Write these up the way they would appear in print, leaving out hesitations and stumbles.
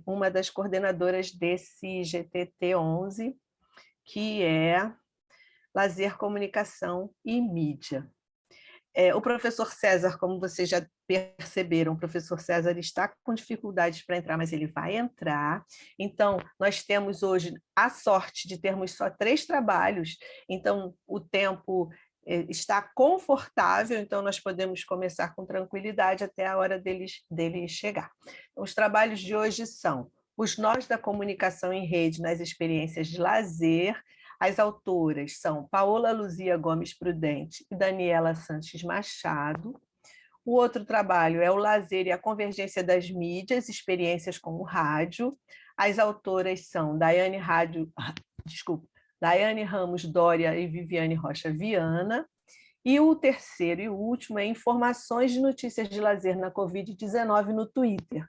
uma das coordenadoras desse GTT11, que é Lazer, Comunicação e Mídia. O professor César, como vocês já perceberam, o professor César está com dificuldades para entrar, mas ele vai entrar. Então, nós temos hoje a sorte de termos só 3 trabalhos, então o tempo está confortável, então nós podemos começar com tranquilidade até a hora dele chegar. Os trabalhos de hoje são Os Nós da Comunicação em Rede nas Experiências de Lazer. As autoras são Paola Luzia Gomes Prudente e Daniela Sanches Machado. O outro trabalho é O Lazer e a Convergência das Mídias, Experiências com o Rádio. As autoras são Daiane Ramos Dória e Viviane Rocha Viana. E o terceiro e o último é Informações de Notícias de Lazer na Covid-19 no Twitter.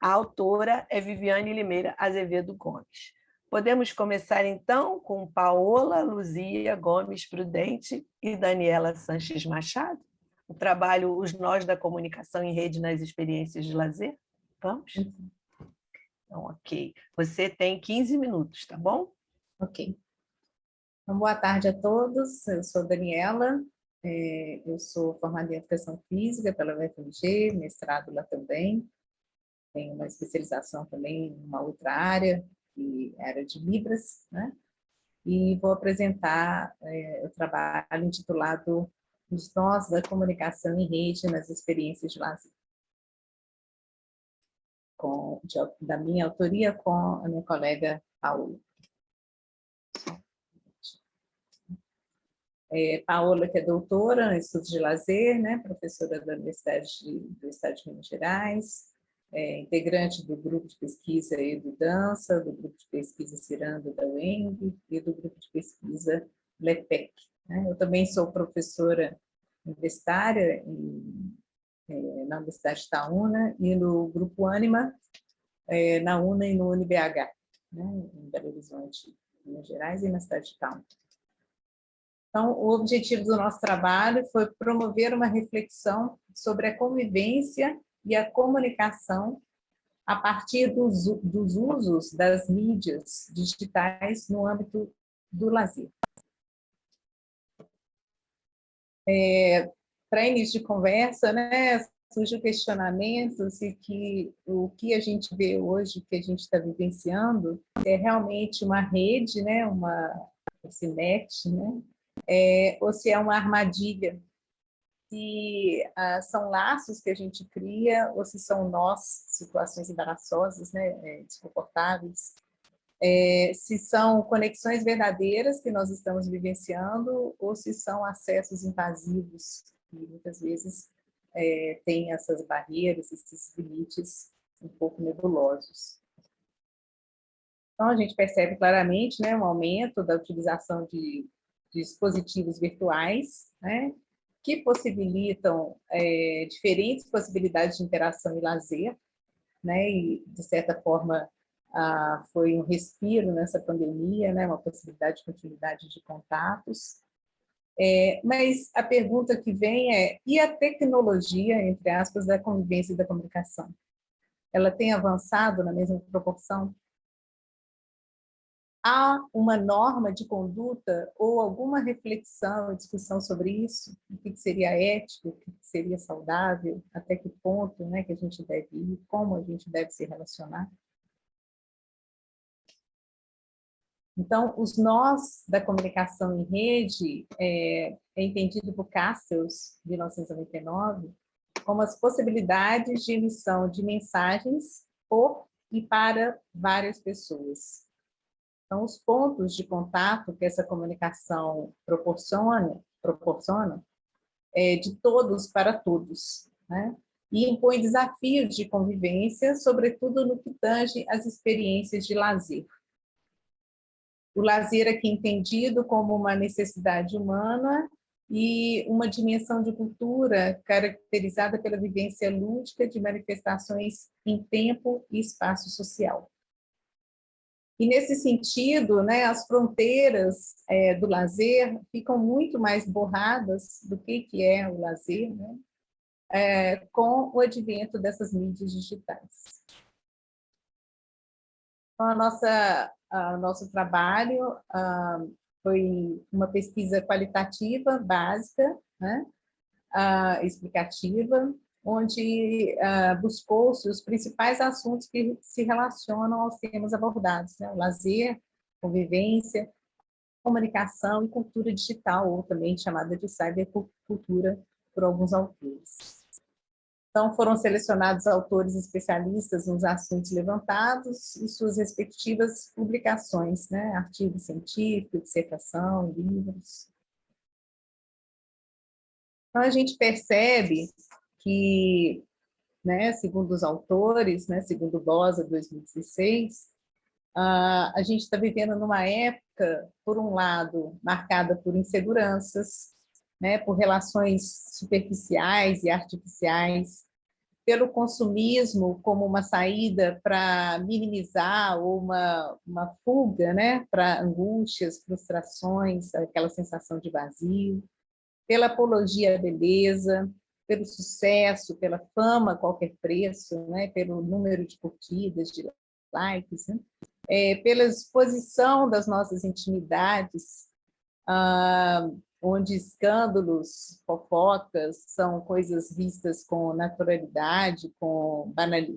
A autora é Viviane Limeira Azevedo Gomes. Podemos começar, então, com Paola Luzia Gomes Prudente e Daniela Sanches Machado? O trabalho Os Nós da Comunicação em Rede nas Experiências de Lazer? Vamos? Então, ok. Você tem 15 minutos, tá bom? Ok. Então, boa tarde a todos. Eu sou Daniela. Eu sou formada em Educação Física pela UFMG, mestrado lá também. Tenho uma especialização também em uma outra área, que é a área de Libras, né? E vou apresentar o trabalho intitulado Os Nós da Comunicação em Rede nas Experiências de Lazer, da minha autoria com a minha colega Paola. Paola, que é doutora em estudos de lazer, né? Professora da Universidade do Estado de Minas Gerais, integrante do grupo de pesquisa EduDança, do grupo de pesquisa Ciranda da UENG e do grupo de pesquisa LEPEC. Né? Eu também sou professora universitária na Universidade de Itaúna e no grupo Ânima, na UNA e no UniBH, né? Em Belo Horizonte, Minas Gerais, e na cidade de Itaúna. Então, o objetivo do nosso trabalho foi promover uma reflexão sobre a convivência e a comunicação a partir dos usos das mídias digitais no âmbito do lazer. Para início de conversa, né, surge o questionamento se o que a gente vê hoje, o que a gente está vivenciando, é realmente uma rede, né, uma net, né, ou se é uma armadilha, se são laços que a gente cria, ou se são nós, situações embaraçosas, né, desconfortáveis, se são conexões verdadeiras que nós estamos vivenciando, ou se são acessos invasivos, que muitas vezes têm essas barreiras, esses limites um pouco nebulosos. Então, a gente percebe claramente, né, um aumento da utilização de dispositivos virtuais, né, que possibilitam diferentes possibilidades de interação e lazer, né, e, de certa forma, foi um respiro nessa pandemia, né, uma possibilidade de continuidade de contatos. Mas a pergunta que vem é, e a tecnologia, entre aspas, da convivência e da comunicação? Ela tem avançado na mesma proporção? Há uma norma de conduta ou alguma reflexão, discussão sobre isso? O que seria ético, o que seria saudável, até que ponto, né, que a gente deve ir, como a gente deve se relacionar? Então, os nós da comunicação em rede é entendido por Castells, de 1999, como as possibilidades de emissão de mensagens por e para várias pessoas. Então, os pontos de contato que essa comunicação proporciona de todos para todos, né? E impõe desafios de convivência, sobretudo no que tange às experiências de lazer. O lazer aqui entendido como uma necessidade humana e uma dimensão de cultura caracterizada pela vivência lúdica de manifestações em tempo e espaço social. E, nesse sentido, né, as fronteiras do lazer ficam muito mais borradas do que é o lazer, né, com o advento dessas mídias digitais. Então, nosso trabalho foi uma pesquisa qualitativa, básica, né? Explicativa, onde buscou-se os principais assuntos que se relacionam aos temas abordados, né? O lazer, convivência, comunicação e cultura digital, ou também chamada de cybercultura por alguns autores. Então, foram selecionados autores especialistas nos assuntos levantados e suas respectivas publicações, né? Artigos científicos, dissertação, livros. Então, a gente percebe que, né, segundo os autores, né, segundo Bosa, 2016, a gente está vivendo numa época, por um lado, marcada por inseguranças, né, por relações superficiais e artificiais, pelo consumismo como uma saída para minimizar ou uma fuga, né, para angústias, frustrações, aquela sensação de vazio, pela apologia à beleza, pelo sucesso, pela fama a qualquer preço, né, pelo número de curtidas, de likes, né, pela exposição das nossas intimidades, onde escândalos, fofocas são coisas vistas com naturalidade,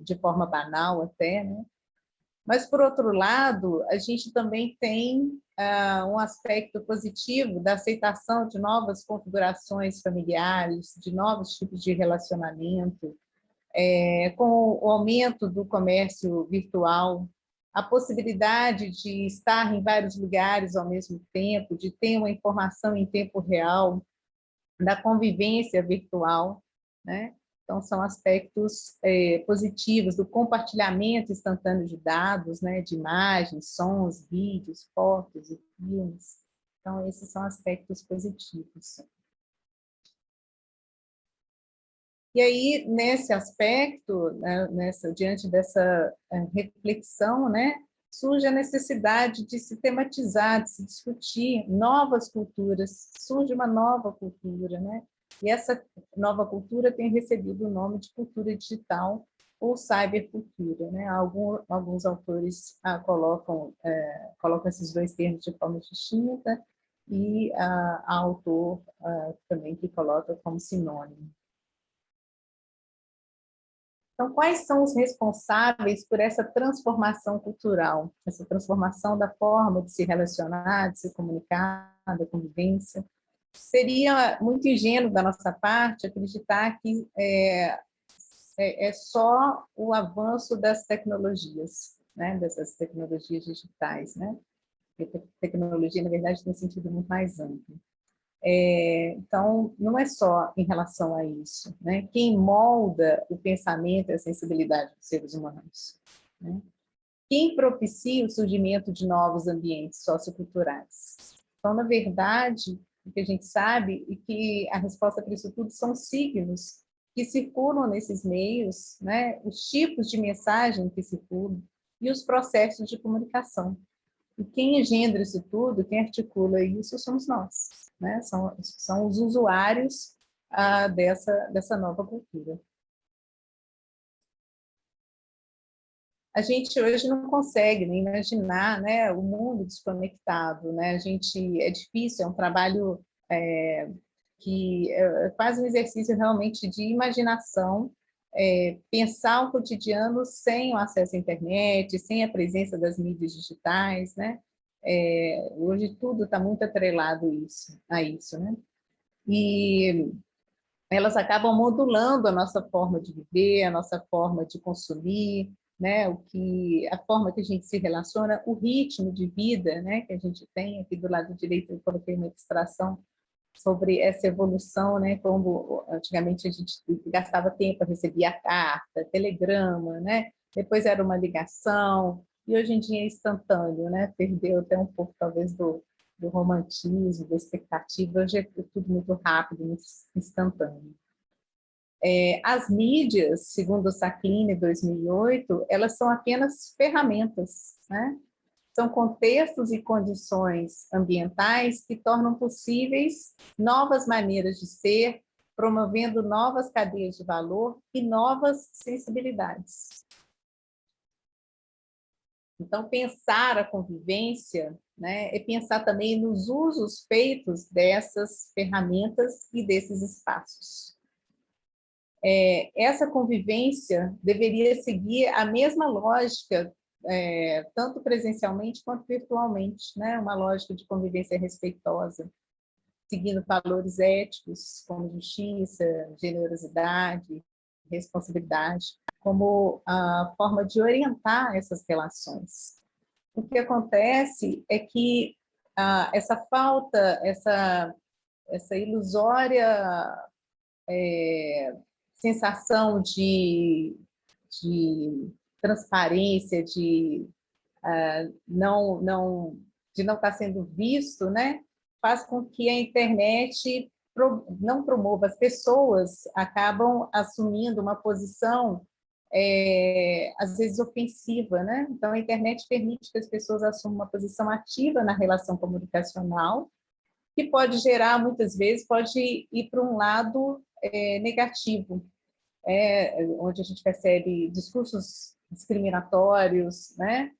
de forma banal até, né? Mas, por outro lado, a gente também tem um aspecto positivo da aceitação de novas configurações familiares, de novos tipos de relacionamento, com o aumento do comércio virtual, a possibilidade de estar em vários lugares ao mesmo tempo, de ter uma informação em tempo real, da convivência virtual, né? Então, são aspectos positivos do compartilhamento instantâneo de dados, né? De imagens, sons, vídeos, fotos e filmes. Então, esses são aspectos positivos. E aí, nesse aspecto, né, diante dessa reflexão, né, surge a necessidade de se tematizar, de se discutir novas culturas, surge uma nova cultura, né? E essa nova cultura tem recebido o nome de cultura digital ou cybercultura, né? Alguns autores colocam esses dois termos de forma distinta e há autor também que coloca como sinônimo. Então, quais são os responsáveis por essa transformação cultural, essa transformação da forma de se relacionar, de se comunicar, da convivência? Seria muito ingênuo da nossa parte acreditar que é só o avanço das tecnologias, né? Dessas tecnologias digitais, né? Porque tecnologia, na verdade, tem um sentido muito mais amplo. Então, não é só em relação a isso, né? Quem molda o pensamento e a sensibilidade dos seres humanos, né? Quem propicia o surgimento de novos ambientes socioculturais. Então, na verdade, o que a gente sabe é que a resposta para isso tudo são signos que circulam nesses meios, né? Os tipos de mensagem que circulam e os processos de comunicação. E quem engendra isso tudo, quem articula isso, somos nós, né? São os usuários dessa nova cultura. A gente hoje não consegue nem imaginar, né, o mundo desconectado, né? É difícil, é um trabalho que é quase um exercício realmente de imaginação, pensar o cotidiano sem o acesso à internet, sem a presença das mídias digitais, né? Hoje tudo está muito atrelado a isso, né? E elas acabam modulando a nossa forma de viver, a nossa forma de consumir, né? A forma que a gente se relaciona, o ritmo de vida, né? Que a gente tem aqui do lado direito, eu coloquei uma ilustração sobre essa evolução, né? Como antigamente a gente gastava tempo, recebia carta, telegrama, né? Depois era uma ligação, e hoje em dia é instantâneo, né? Perdeu até um pouco, talvez, do romantismo, da expectativa, hoje é tudo muito rápido, muito instantâneo. As mídias, segundo o Sacchini, 2008, elas são apenas ferramentas, né? São contextos e condições ambientais que tornam possíveis novas maneiras de ser, promovendo novas cadeias de valor e novas sensibilidades. Então, pensar a convivência, né, é pensar também nos usos feitos dessas ferramentas e desses espaços. Essa convivência deveria seguir a mesma lógica, tanto presencialmente quanto virtualmente, né? Uma lógica de convivência respeitosa, seguindo valores éticos como justiça, generosidade, responsabilidade, como a forma de orientar essas relações. O que acontece é que essa falta, essa ilusória sensação de transparência, de não estar sendo visto, né, faz com que a internet não promova. As pessoas acabam assumindo uma posição, às vezes, ofensiva, né? Então, a internet permite que as pessoas assumam uma posição ativa na relação comunicacional, que pode gerar, muitas vezes, pode ir para um lado negativo, onde a gente percebe discursos discriminatórios, né?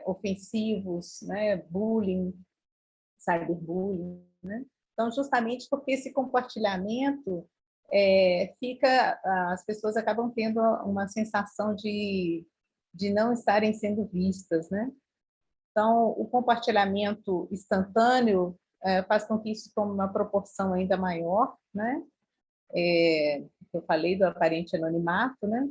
Ofensivos, né? Bullying, cyberbullying, né? Então, justamente porque esse compartilhamento as pessoas acabam tendo uma sensação de não estarem sendo vistas, né? Então, o compartilhamento instantâneo faz com que isso tome uma proporção ainda maior, né? Eu falei do aparente anonimato, né?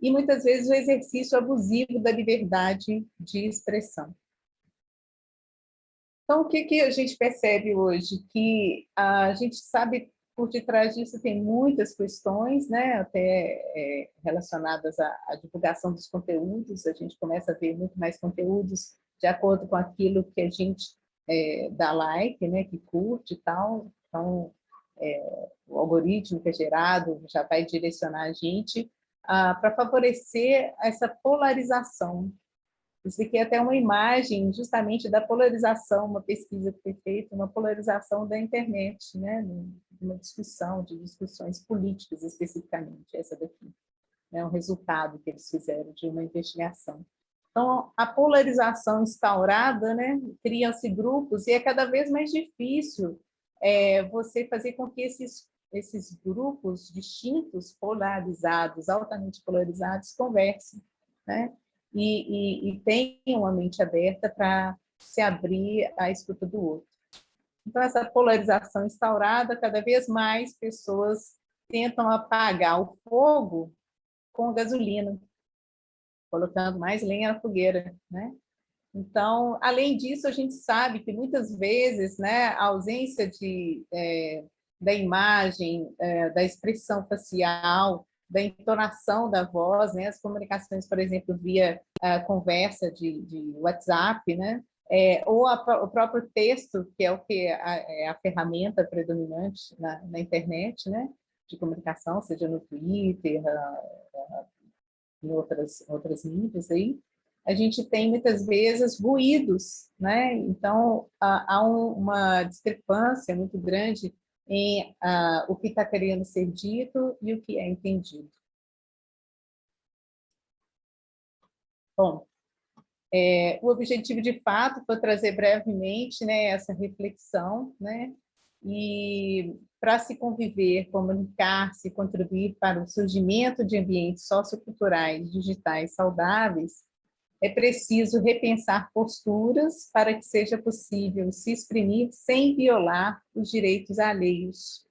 E muitas vezes o exercício abusivo da liberdade de expressão. Então, o que a gente percebe hoje? Que a gente sabe, por detrás disso tem muitas questões, né? Até relacionadas à divulgação dos conteúdos. A gente começa a ver muito mais conteúdos de acordo com aquilo que a gente dá like, né? Que curte e tal. Então, o algoritmo que é gerado já vai direcionar a gente para favorecer essa polarização. Isso aqui é até uma imagem justamente da polarização, uma pesquisa que foi feita, uma polarização da internet, né? Uma discussão, de discussões políticas especificamente, essa daqui. É um resultado que eles fizeram de uma investigação. Então, a polarização instaurada, né, cria-se grupos e é cada vez mais difícil você fazer com que esses grupos distintos, polarizados, altamente polarizados, conversem, né, e tenham a mente aberta para se abrir à escuta do outro. Então, essa polarização instaurada, cada vez mais pessoas tentam apagar o fogo com gasolina, colocando mais lenha na fogueira, né? Então, além disso, a gente sabe que muitas vezes, né, a ausência da imagem, da expressão facial, da entonação da voz, né, as comunicações, por exemplo, via conversa de WhatsApp, né, ou o próprio texto, que é o que é a ferramenta predominante na internet, né, de comunicação, seja no Twitter, em outras mídias aí, a gente tem muitas vezes ruídos, né? Então há uma discrepância muito grande em o que está querendo ser dito e o que é entendido. Bom, o objetivo de fato foi trazer brevemente, né, essa reflexão, né? E para se conviver, comunicar-se, contribuir para o surgimento de ambientes socioculturais digitais saudáveis, é preciso repensar posturas para que seja possível se exprimir sem violar os direitos alheios.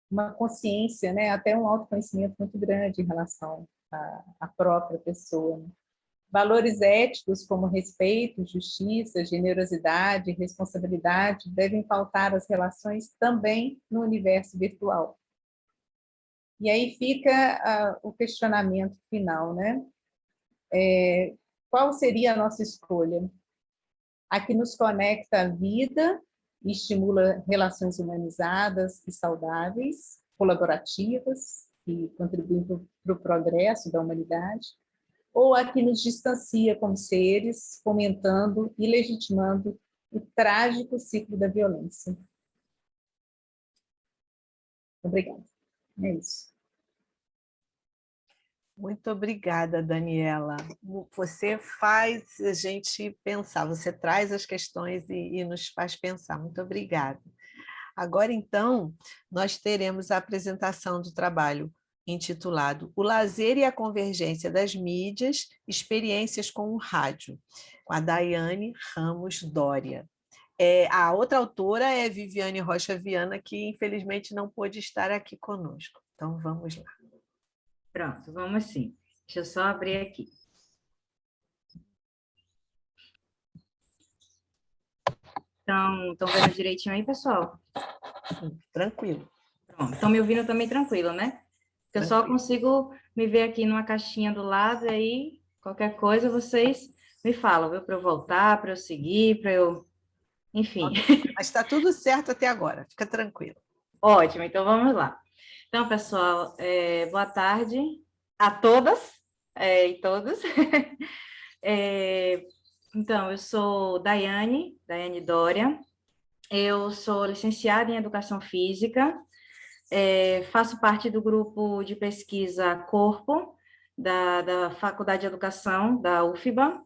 Uma consciência, né, até um autoconhecimento muito grande em relação à própria pessoa. Né? Valores éticos como respeito, justiça, generosidade, responsabilidade devem pautar as relações também no universo virtual. E aí fica o questionamento final, né? Qual seria a nossa escolha? A que nos conecta à vida e estimula relações humanizadas e saudáveis, colaborativas, que contribuem para o progresso da humanidade, ou a que nos distancia como seres, fomentando e legitimando o trágico ciclo da violência. Obrigada. É isso. Muito obrigada, Daniela. Você faz a gente pensar, você traz as questões e nos faz pensar. Muito obrigada. Agora, então, nós teremos a apresentação do trabalho intitulado O Lazer e a Convergência das Mídias, Experiências com o Rádio, com a Daiane Ramos Doria. A outra autora é Viviane Rocha Viana, que infelizmente não pôde estar aqui conosco. Então, vamos lá. Pronto, vamos sim. Deixa eu só abrir aqui. Então, estão vendo direitinho aí, pessoal? Tranquilo. Pronto, estão me ouvindo também tranquilo, né? Porque eu só consigo me ver aqui numa caixinha do lado, e aí qualquer coisa vocês me falam, viu? Para eu voltar, para eu seguir, para eu... Enfim. Mas está tudo certo até agora, fica tranquilo. Ótimo, então vamos lá. Então, pessoal, boa tarde a todas e todos. Então, eu sou Daiane Doria, eu sou licenciada em Educação Física, faço parte do grupo de pesquisa Corpo, da Faculdade de Educação, da UFBA.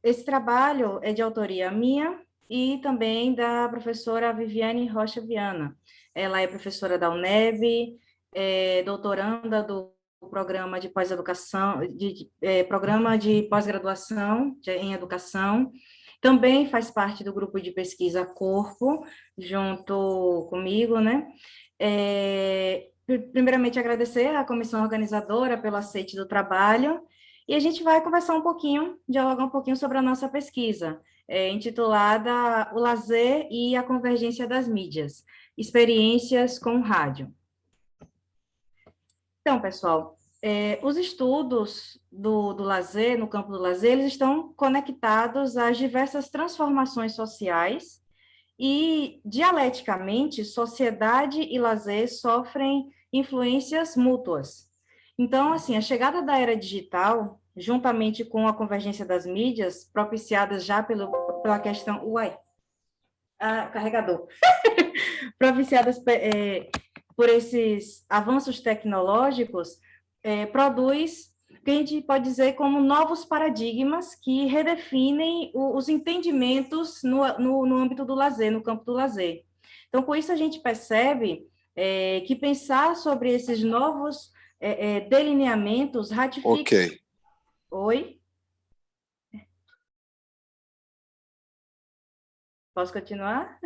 Esse trabalho é de autoria minha e também da professora Viviane Rocha Viana. Ela é professora da UNEB, doutoranda do programa de pós-educação, programa de pós-graduação em educação. Também faz parte do grupo de pesquisa Corpo, junto comigo, né? Primeiramente, agradecer à comissão organizadora pelo aceite do trabalho, e a gente vai conversar um pouquinho, dialogar um pouquinho sobre a nossa pesquisa, intitulada O Lazer e a Convergência das Mídias, Experiências com o Rádio. Então, pessoal, os estudos do lazer, no campo do lazer, eles estão conectados às diversas transformações sociais e, dialeticamente, sociedade e lazer sofrem influências mútuas. Então, assim, a chegada da era digital, juntamente com a convergência das mídias, propiciadas já pela questão... Uai! Carregador. Propiciadas por esses avanços tecnológicos, produz o que a gente pode dizer como novos paradigmas que redefinem os entendimentos no âmbito do lazer, no campo do lazer. Então, com isso, a gente percebe que pensar sobre esses novos delineamentos ratifica... Ok. Oi? Posso continuar?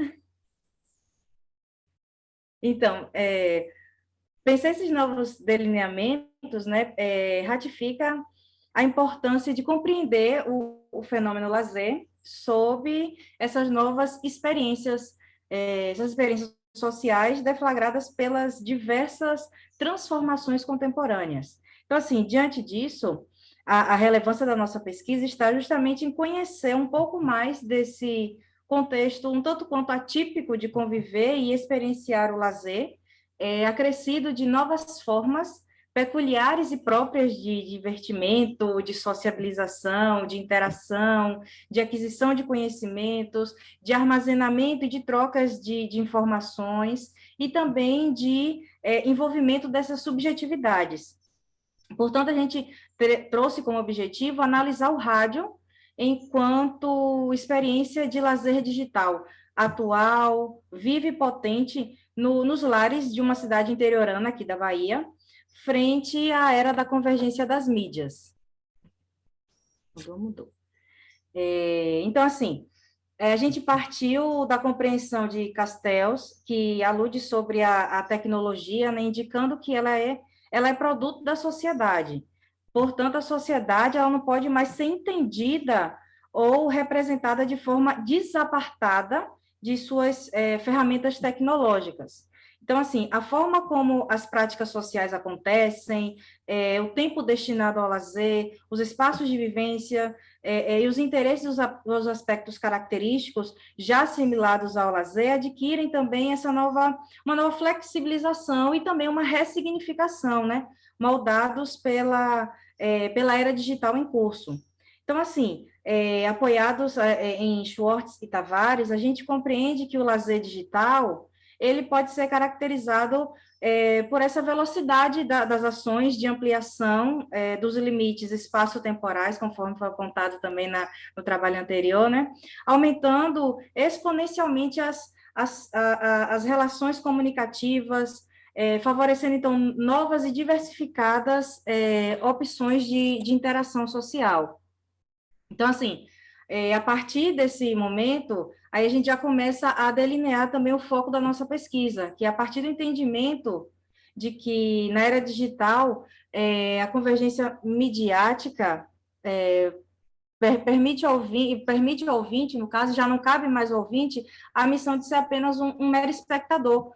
Então, pensar esses novos delineamentos, né, ratifica a importância de compreender o fenômeno lazer sob essas novas essas experiências sociais deflagradas pelas diversas transformações contemporâneas. Então, assim, diante disso, a relevância da nossa pesquisa está justamente em conhecer um pouco mais desse contexto um tanto quanto atípico de conviver e experienciar o lazer, acrescido de novas formas peculiares e próprias de divertimento, de sociabilização, de interação, de aquisição de conhecimentos, de armazenamento e de trocas de informações, e também de envolvimento dessas subjetividades. Portanto, a gente trouxe como objetivo analisar o rádio enquanto experiência de lazer digital atual, viva e potente nos lares de uma cidade interiorana aqui da Bahia, frente à era da convergência das mídias. Mudou. Então, assim, a gente partiu da compreensão de Castells, que alude sobre a tecnologia, né, indicando que ela é produto da sociedade. Portanto, a sociedade ela não pode mais ser entendida ou representada de forma desapartada de suas ferramentas tecnológicas. Então, assim, a forma como as práticas sociais acontecem, o tempo destinado ao lazer, os espaços de vivência e os interesses dos aspectos característicos já assimilados ao lazer adquirem também uma nova flexibilização e também uma ressignificação, né? Moldados pela era digital em curso. Então, assim, apoiados em Schwartz e Tavares, a gente compreende que o lazer digital ele pode ser caracterizado por essa velocidade das ações de ampliação dos limites espaço-temporais, conforme foi apontado também no trabalho anterior, né? Aumentando exponencialmente as relações comunicativas, favorecendo, então, novas e diversificadas opções de interação social. Então, assim, a partir desse momento, aí a gente já começa a delinear também o foco da nossa pesquisa, que é a partir do entendimento de que, na era digital, a convergência midiática permite ao ouvinte, no caso, já não cabe mais ao ouvinte, a missão de ser apenas um mero espectador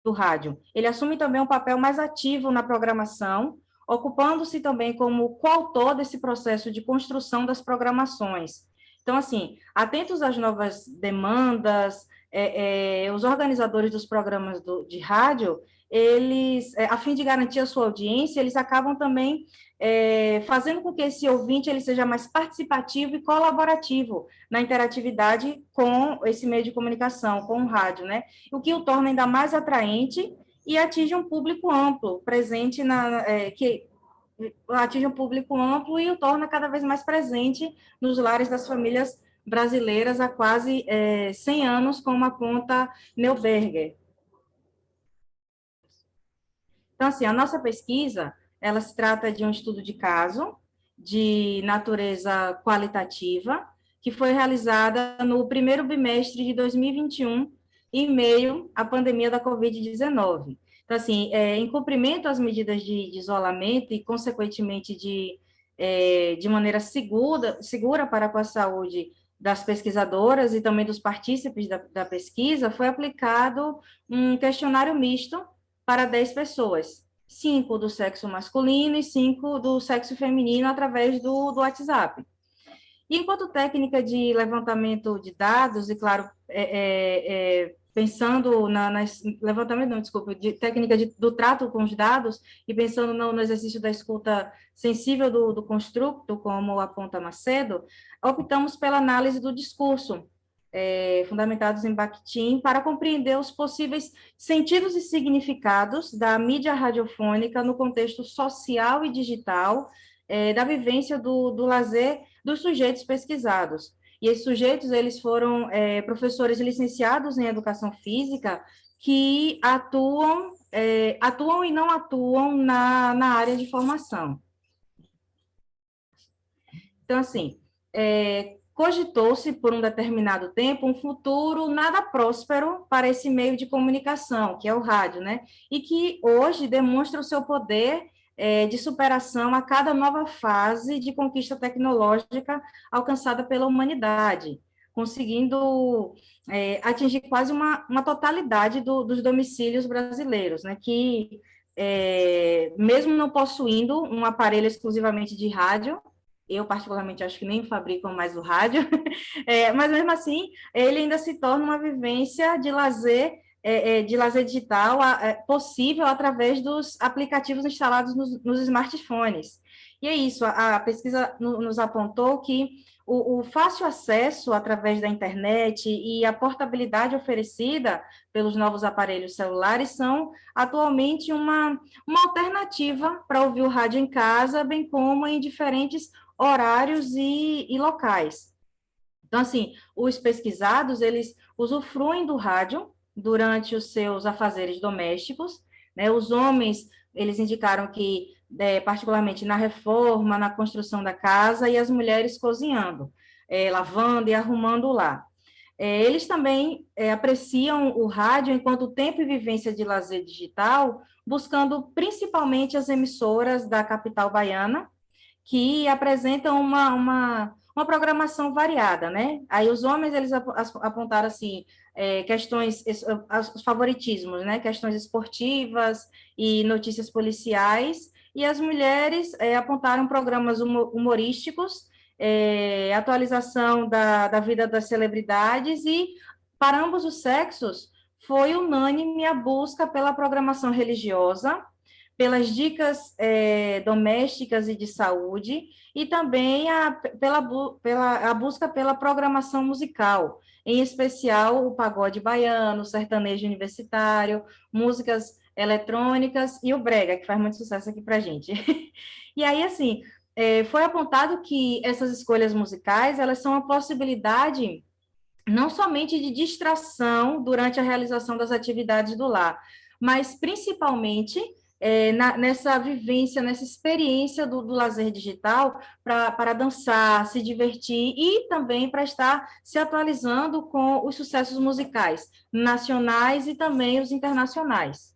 do rádio. Ele assume também um papel mais ativo na programação, ocupando-se também como coautor desse processo de construção das programações. Então, assim, atentos às novas demandas, os organizadores dos programas de rádio, eles, a fim de garantir a sua audiência, eles acabam também fazendo com que esse ouvinte ele seja mais participativo e colaborativo na interatividade com esse meio de comunicação, com o rádio, né? O que o torna ainda mais atraente e atinge um público amplo, que atinge um público amplo e o torna cada vez mais presente nos lares das famílias brasileiras há quase 100 anos, como aponta Neuberger. Então, assim, a nossa pesquisa, ela se trata de um estudo de caso, de natureza qualitativa, que foi realizada no primeiro bimestre de 2021, em meio à pandemia da Covid-19. Então, assim, em cumprimento às medidas de isolamento e, consequentemente, de maneira segura para com a saúde das pesquisadoras e também dos partícipes da pesquisa, foi aplicado um questionário misto para 10 pessoas, 5 do sexo masculino e 5 do sexo feminino, através do WhatsApp. E enquanto técnica de levantamento de dados, e claro, pensando levantamento, não, desculpa, de técnica do trato com os dados, e pensando no exercício da escuta sensível do construto, como aponta Macedo, optamos pela análise do discurso, fundamentados em Bakhtin, para compreender os possíveis sentidos e significados da mídia radiofônica no contexto social e digital, da vivência do lazer dos sujeitos pesquisados. E esses sujeitos, eles foram professores licenciados em Educação Física que atuam e não atuam na área de formação. Então, assim, cogitou-se por um determinado tempo um futuro nada próspero para esse meio de comunicação, que é o rádio, né? E que hoje demonstra o seu poder de superação a cada nova fase de conquista tecnológica alcançada pela humanidade, conseguindo atingir quase uma totalidade dos domicílios brasileiros, né? Que, mesmo não possuindo um aparelho exclusivamente de rádio, eu particularmente acho que nem fabricam mais o rádio, mas mesmo assim, ele ainda se torna uma vivência de lazer digital possível através dos aplicativos instalados nos smartphones. E é isso, a pesquisa nos apontou que o fácil acesso através da internet e a portabilidade oferecida pelos novos aparelhos celulares são atualmente uma alternativa para ouvir o rádio em casa, bem como em diferentes horários e locais. Então, assim, os pesquisados, eles usufruem do rádio durante os seus afazeres domésticos, né? Os homens, eles indicaram que, particularmente na reforma, na construção da casa, e as mulheres cozinhando, lavando e arrumando lá. Eles também apreciam o rádio enquanto tempo e vivência de lazer digital, buscando principalmente as emissoras da capital baiana, que apresentam uma programação variada, né? Aí os homens, eles apontaram, assim, questões, os favoritismos, né? Questões esportivas e notícias policiais, e as mulheres apontaram programas humorísticos, atualização da vida das celebridades, e para ambos os sexos foi unânime a busca pela programação religiosa, pelas dicas domésticas e de saúde, e também a busca pela programação musical, em especial o pagode baiano, o sertanejo universitário, músicas eletrônicas e o brega, que faz muito sucesso aqui para a gente. E aí, assim, foi apontado que essas escolhas musicais, elas são uma possibilidade não somente de distração durante a realização das atividades do lar, mas principalmente nessa vivência, nessa experiência do lazer digital para dançar, se divertir e também para estar se atualizando com os sucessos musicais nacionais e também os internacionais.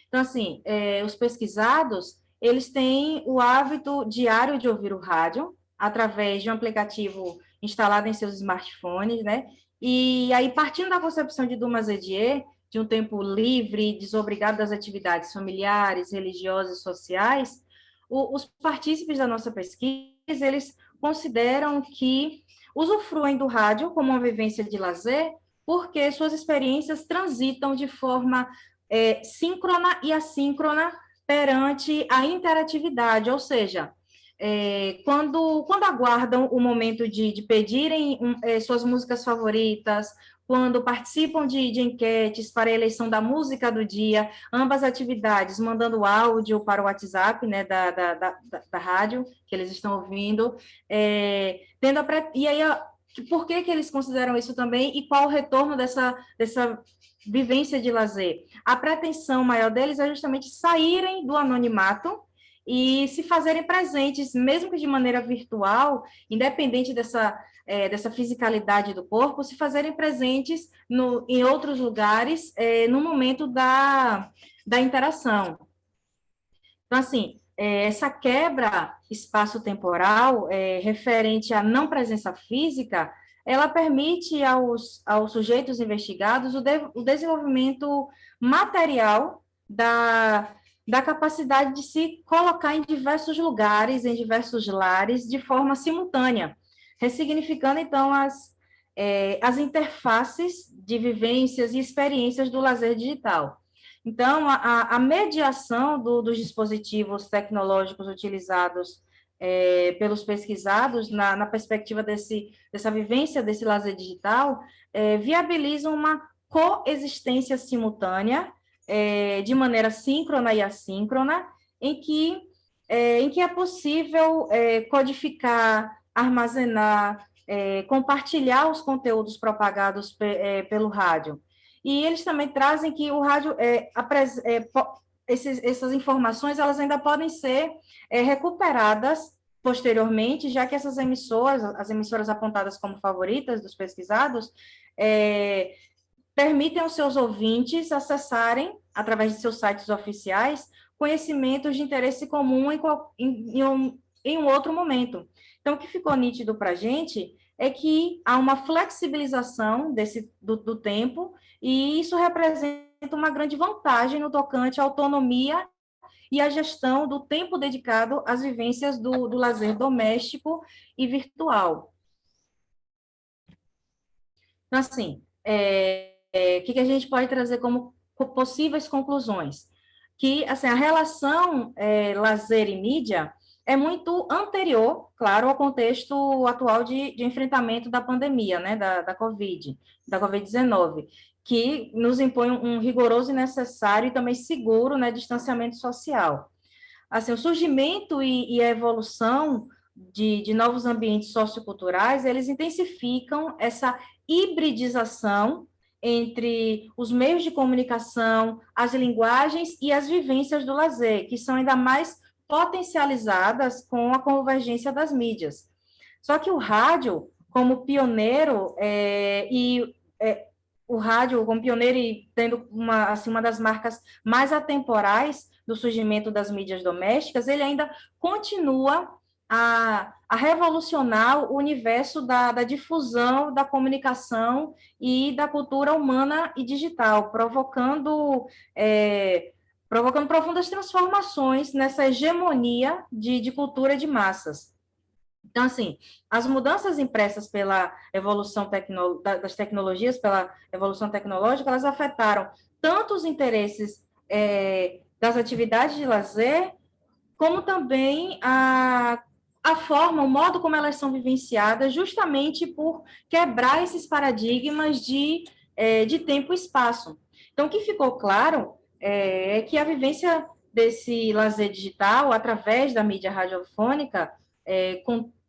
Então, assim, os pesquisados, eles têm o hábito diário de ouvir o rádio através de um aplicativo instalado em seus smartphones, né? E aí, partindo da concepção de Dumas Edier, de um tempo livre, desobrigado das atividades familiares, religiosas e sociais, os partícipes da nossa pesquisa, eles consideram que usufruem do rádio como uma vivência de lazer, porque suas experiências transitam de forma síncrona e assíncrona perante a interatividade, ou seja, quando aguardam o momento de pedirem suas músicas favoritas, quando participam de enquetes para a eleição da música do dia, ambas atividades, mandando áudio para o WhatsApp, né, da rádio, que eles estão ouvindo, e aí, por que eles consideram isso também, e qual o retorno dessa vivência de lazer? A pretensão maior deles é justamente saírem do anonimato e se fazerem presentes, mesmo que de maneira virtual, independente dessa fisicalidade do corpo, se fazerem presentes em outros lugares, no momento da interação. Então, assim, essa quebra espaço-temporal referente à não presença física, ela permite aos sujeitos investigados o desenvolvimento material da capacidade de se colocar em diversos lugares, em diversos lares, de forma simultânea, ressignificando, então, as interfaces de vivências e experiências do lazer digital. Então, a mediação dos dispositivos tecnológicos utilizados pelos pesquisados na perspectiva dessa vivência desse lazer digital, viabilizam uma coexistência simultânea, de maneira síncrona e assíncrona, em que é possível codificar, armazenar, compartilhar os conteúdos propagados pelo rádio. E eles também trazem que o rádio, essas informações, elas ainda podem ser recuperadas posteriormente, já que essas emissoras, as emissoras apontadas como favoritas dos pesquisados, permitem aos seus ouvintes acessarem, através de seus sites oficiais, conhecimentos de interesse comum em um outro momento. Então, o que ficou nítido para a gente é que há uma flexibilização do tempo, e isso representa uma grande vantagem no tocante à autonomia e à gestão do tempo dedicado às vivências do lazer doméstico e virtual. Então, assim, o que a gente pode trazer como possíveis conclusões? Que, assim, a relação lazer e mídia é muito anterior, claro, ao contexto atual de enfrentamento da pandemia, né, da Covid-19, que nos impõe um rigoroso e necessário e também seguro, né, distanciamento social. Assim, o surgimento e a evolução de novos ambientes socioculturais, eles intensificam essa hibridização entre os meios de comunicação, as linguagens e as vivências do lazer, que são ainda mais potencializadas com a convergência das mídias. Só que o rádio, como pioneiro, o rádio como pioneiro e tendo uma das marcas mais atemporais do surgimento das mídias domésticas, ele ainda continua a revolucionar o universo da difusão, da comunicação e da cultura humana e digital, provocando profundas transformações nessa hegemonia de cultura de massas. Então, assim, as mudanças impressas pela evolução das tecnologias, pela evolução tecnológica, elas afetaram tanto os interesses das atividades de lazer, como também a forma, o modo como elas são vivenciadas, justamente por quebrar esses paradigmas de tempo e espaço. Então, o que ficou claro é que a vivência desse lazer digital, através da mídia radiofônica,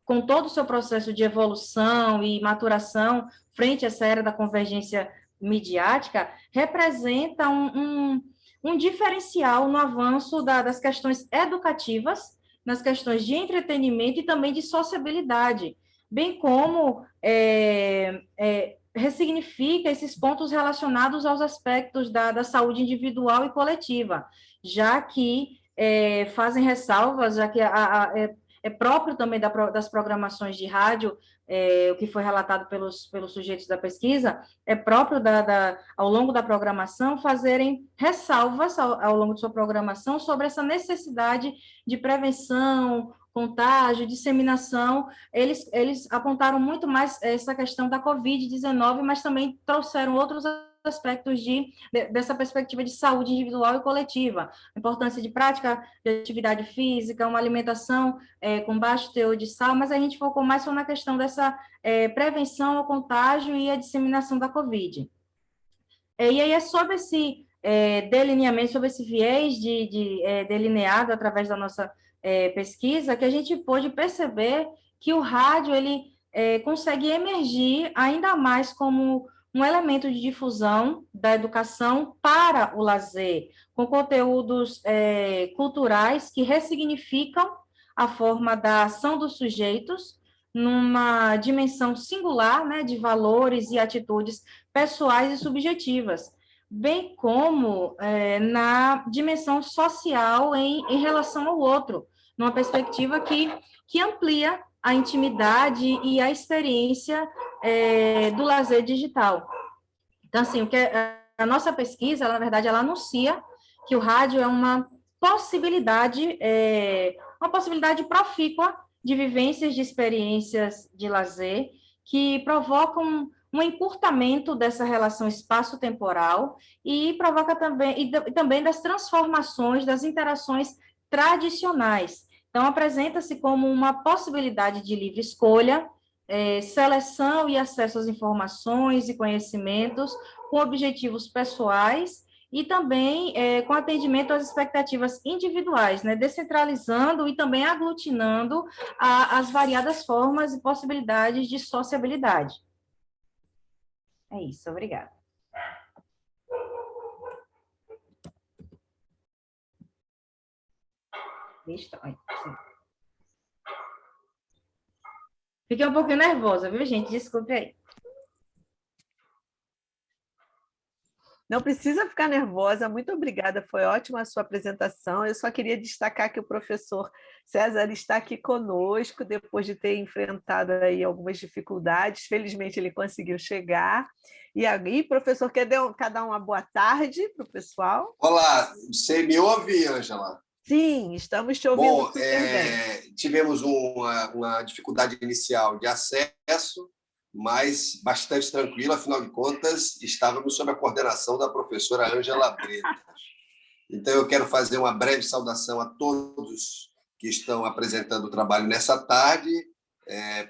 com todo o seu processo de evolução e maturação frente a essa era da convergência midiática, representa um diferencial no avanço das questões educativas, nas questões de entretenimento e também de sociabilidade, bem como ressignifica esses pontos relacionados aos aspectos da saúde individual e coletiva, já que fazem ressalvas, já que é próprio também das programações de rádio, o que foi relatado pelos sujeitos da pesquisa, é próprio ao longo da programação fazerem ressalvas ao longo de sua programação sobre essa necessidade de prevenção, contágio, disseminação. Eles apontaram muito mais essa questão da Covid-19, mas também trouxeram outros aspectos dessa perspectiva de saúde individual e coletiva, a importância de prática de atividade física, uma alimentação com baixo teor de sal, mas a gente focou mais só na questão dessa prevenção ao contágio e a disseminação da Covid. E aí é sobre esse delineamento, sobre esse viés delineado através da nossa pesquisa, que a gente pôde perceber que o rádio ele consegue emergir ainda mais como um elemento de difusão da educação para o lazer, com conteúdos culturais que ressignificam a forma da ação dos sujeitos numa dimensão singular, né, de valores e atitudes pessoais e subjetivas, bem como na dimensão social em relação ao outro, numa perspectiva que amplia a intimidade e a experiência do lazer digital. Então, assim, o que a nossa pesquisa, ela, na verdade, ela anuncia que o rádio é uma possibilidade profícua de vivências de experiências de lazer que provocam um encurtamento dessa relação espaço-temporal e provoca também, e também das transformações das interações tradicionais. Então, apresenta-se como uma possibilidade de livre escolha, seleção e acesso às informações e conhecimentos com objetivos pessoais e também com atendimento às expectativas individuais, né, descentralizando e também aglutinando as variadas formas e possibilidades de sociabilidade. É isso, obrigada. Fiquei um pouquinho nervosa, viu, gente? Desculpe aí. Não precisa ficar nervosa, muito obrigada, foi ótima a sua apresentação. Eu só queria destacar que o professor César está aqui conosco, depois de ter enfrentado aí algumas dificuldades, felizmente ele conseguiu chegar. E aí, professor, quer dar uma boa tarde para o pessoal? Olá, você me ouve, Ângela? Sim, estamos te ouvindo. Bom, tivemos uma dificuldade inicial de acesso, mas bastante tranquilo, afinal de contas, estávamos sob a coordenação da professora Ângela Bretas. Então, eu quero fazer uma breve saudação a todos que estão apresentando o trabalho nessa tarde,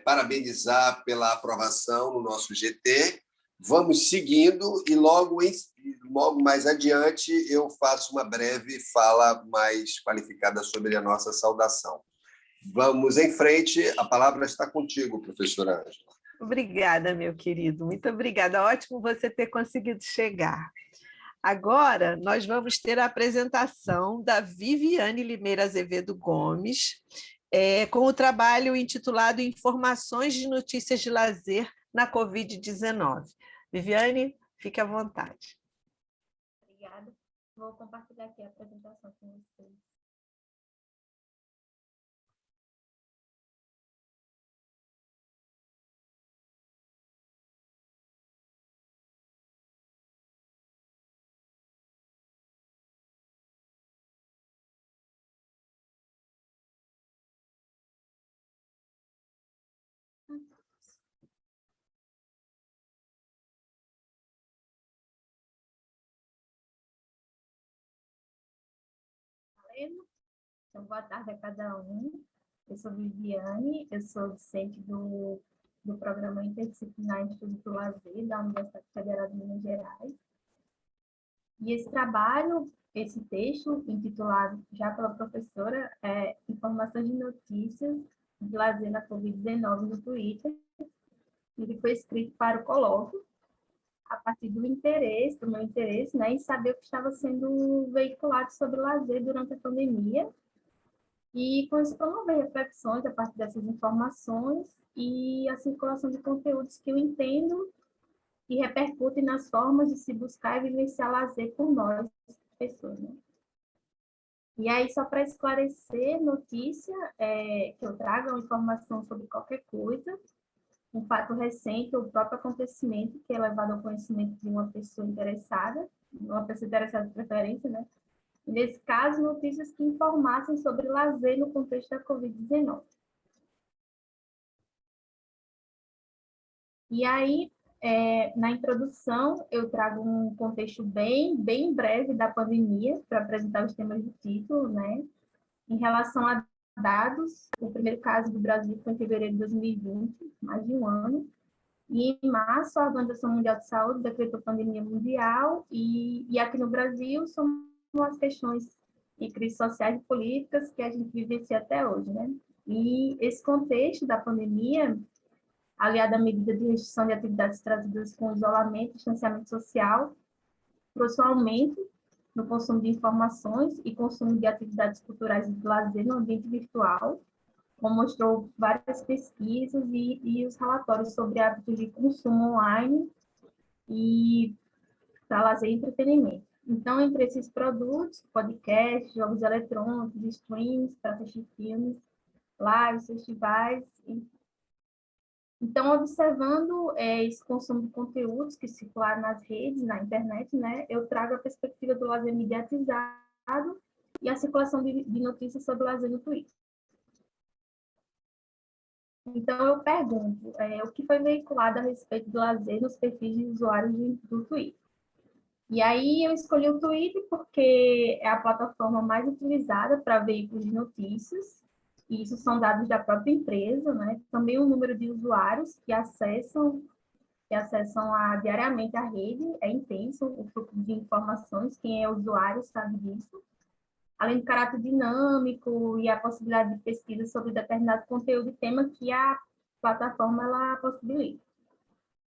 parabenizar pela aprovação no nosso GT. Vamos seguindo e logo mais adiante eu faço uma breve fala mais qualificada sobre a nossa saudação. Vamos em frente, a palavra está contigo, professora Ângela. Obrigada, meu querido, muito obrigada. Ótimo você ter conseguido chegar. Agora, nós vamos ter a apresentação da Viviane Limeira Azevedo Gomes, com o trabalho intitulado Informações de Notícias de Lazer na Covid-19. Viviane, fique à vontade. Obrigada. Vou compartilhar aqui a apresentação com vocês. primeiro. Então, boa tarde a cada um. Eu sou Viviane, eu sou docente do Programa Interdisciplinar Instituto do Lazer, da Universidade Federal de Minas Gerais. E esse trabalho, esse texto, intitulado já pela professora, é Informações de Notícias de Lazer na Covid-19 no Twitter. Ele foi escrito para o colóquio, a partir do meu interesse, né, em saber o que estava sendo veiculado sobre o lazer durante a pandemia, e com isso promover reflexões a partir dessas informações e a circulação de conteúdos que eu entendo e repercutem nas formas de se buscar e vivenciar lazer por nós, pessoas, né? E aí, só para esclarecer, notícia, que eu trago uma informação sobre qualquer coisa, um fato recente ou o próprio acontecimento que é levado ao conhecimento de uma pessoa interessada de preferência, né? E, nesse caso, notícias que informassem sobre lazer no contexto da Covid-19. E aí, na introdução, eu trago um contexto bem breve da pandemia, para apresentar os temas do título, né? Em relação a dados, o primeiro caso do Brasil foi em fevereiro de 2020, mais de um ano. E em março, a Organização Mundial de Saúde decretou pandemia mundial, e aqui no Brasil são as questões e crises sociais e políticas que a gente vivencia até hoje, né? E esse contexto da pandemia, aliado à medida de restrição de atividades trazidas com isolamento e distanciamento social, trouxe um aumento no consumo de informações e consumo de atividades culturais e de lazer no ambiente virtual, como mostrou várias pesquisas e os relatórios sobre hábitos de consumo online e para lazer e entretenimento. Então, entre esses produtos, podcasts, jogos eletrônicos, streams para assistir filmes, lives, festivais. Então, observando esse consumo de conteúdos que circularam nas redes, na internet, né, eu trago a perspectiva do lazer mediatizado e a circulação de notícias sobre o lazer no Twitter. Então, eu pergunto, o que foi veiculado a respeito do lazer nos perfis de usuários do Twitter? E aí, eu escolhi o Twitter porque é a plataforma mais utilizada para veículos de notícias, e isso são dados da própria empresa, né? Também o número de usuários que acessam diariamente a rede é intenso, o fluxo de informações, quem é usuário sabe disso. Além do caráter dinâmico e a possibilidade de pesquisa sobre determinado conteúdo e tema que a plataforma ela possibilita.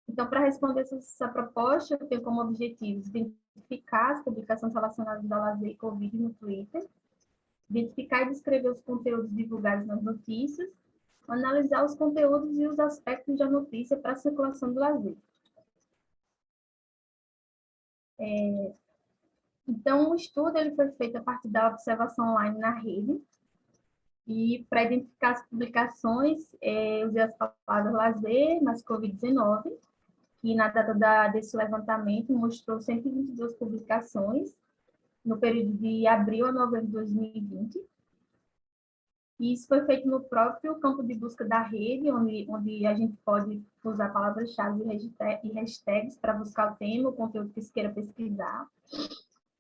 Então, para responder essa proposta, eu tenho como objetivos identificar as publicações relacionadas ao lazer e Covid no Twitter, identificar e descrever os conteúdos divulgados nas notícias, analisar os conteúdos e os aspectos da notícia para a circulação do lazer. Então, o estudo ele foi feito a partir da observação online na rede, e para identificar as publicações, usei as palavras lazer, mais Covid-19, que na data desse levantamento mostrou 122 publicações no período de abril a novembro de 2020. E isso foi feito no próprio campo de busca da rede, onde a gente pode usar palavras-chave e hashtags para buscar o tema, o conteúdo que se queira pesquisar.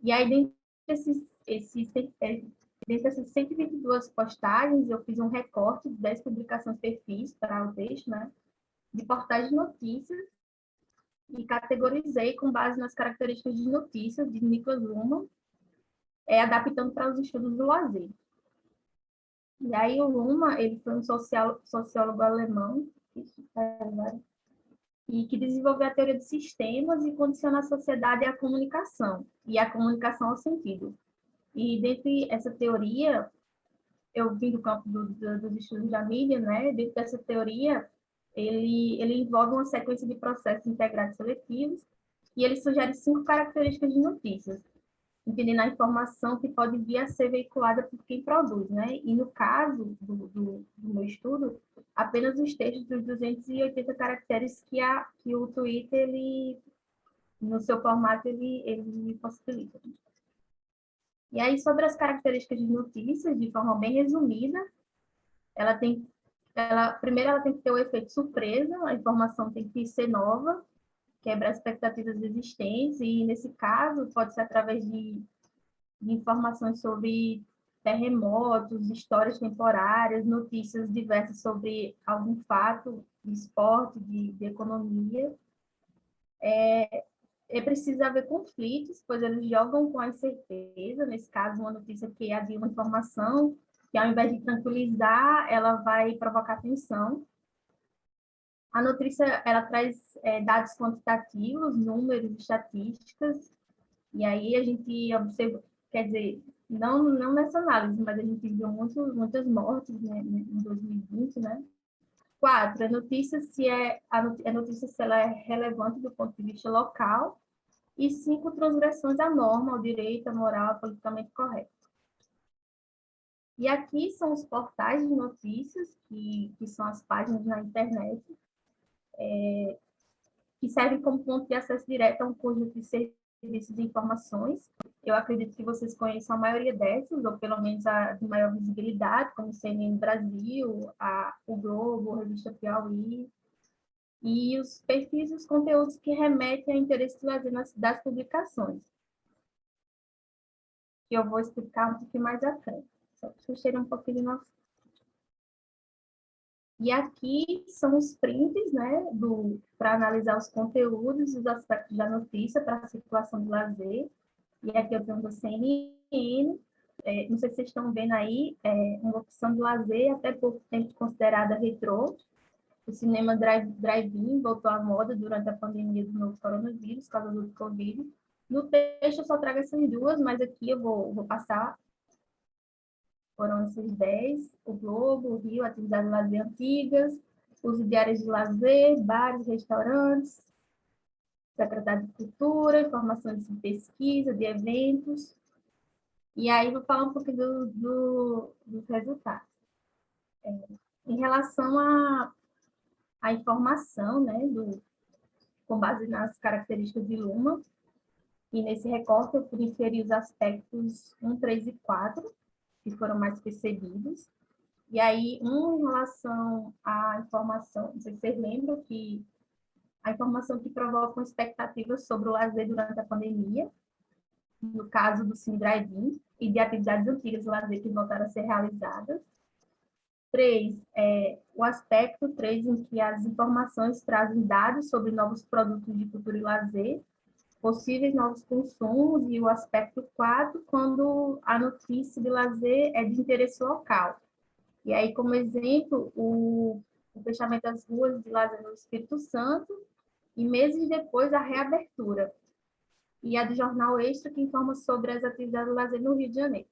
E aí, dentre essas 122 postagens, eu fiz um recorte de 10 publicações perfis para o texto, né, de portais de notícias, e categorizei com base nas características de notícias de Niklas Luhmann, adaptando para os estudos do lazer. E aí o Luhmann, ele foi um sociólogo alemão, e que desenvolveu a teoria de sistemas e condiciona a sociedade à comunicação, e a comunicação ao sentido. E dentro dessa teoria, eu vim do campo dos estudos da mídia, né? Dentro dessa teoria, ele envolve uma sequência de processos integrados seletivos, e ele sugere 5 características de notícias, entendendo a informação que pode vir a ser veiculada por quem produz, né? E no caso do meu estudo, apenas os textos dos 280 caracteres que o Twitter, ele, no seu formato, ele possibilita. E aí, sobre as características de notícias, de forma bem resumida, primeiro ela tem que ter o efeito surpresa, a informação tem que ser nova, quebrar expectativas existentes, e nesse caso pode ser através de informações sobre terremotos, histórias temporárias, notícias diversas sobre algum fato de esporte, de economia. É preciso haver conflitos, pois eles jogam com a incerteza. Nesse caso, uma notícia que havia uma informação que, ao invés de tranquilizar, ela vai provocar tensão. A notícia, ela traz dados quantitativos, números, estatísticas, e aí a gente observa, quer dizer, não nessa análise, mas a gente viu muitas mortes, né, em 2020, né? 4, a notícia se ela é relevante do ponto de vista local. E 5, transgressões à norma, ao direito, à moral, ao politicamente correto. E aqui são os portais de notícias, que são as páginas na internet, que servem como ponto de acesso direto a um conjunto de serviços de informações. Eu acredito que vocês conheçam a maioria dessas, ou pelo menos a de maior visibilidade, como o CNN Brasil, o Globo, a Revista Piauí, e os perfis e os conteúdos que remetem a interesse das publicações, que eu vou explicar um pouquinho mais à frente, só para vocês terem um pouquinho de noção. E aqui são os prints, né, para analisar os conteúdos e os aspectos da notícia para a circulação do lazer. E aqui eu tenho do CNN, não sei se vocês estão vendo aí, uma opção de lazer até pouco tempo considerada retrô. O cinema drive-in voltou à moda durante a pandemia do novo coronavírus, por causa do Covid. No texto eu só trago essas duas, mas aqui eu vou passar. Foram essas 10, o Globo, o Rio, atividades de lazer antigas, uso de áreas de lazer, bares, restaurantes, Secretaria de Cultura, informações de pesquisa, de eventos. E aí vou falar um pouquinho dos resultados. Em relação à informação, né, com base nas características de Luma, e nesse recorte eu pude inferir os aspectos 1, 3 e 4, que foram mais percebidos. E aí, em relação à informação, não sei se vocês lembram que a informação que provoca expectativas sobre o lazer durante a pandemia, no caso do Cine Drive-in e de atividades antigas do lazer que voltaram a ser realizadas. 3, o aspecto 3, em que as informações trazem dados sobre novos produtos de cultura e lazer, possíveis novos consumos, e o aspecto 4, quando a notícia de lazer é de interesse local. E aí, como exemplo, o fechamento das ruas de lazer no Espírito Santo, e meses depois a reabertura. E a do Jornal Extra, que informa sobre as atividades de lazer no Rio de Janeiro.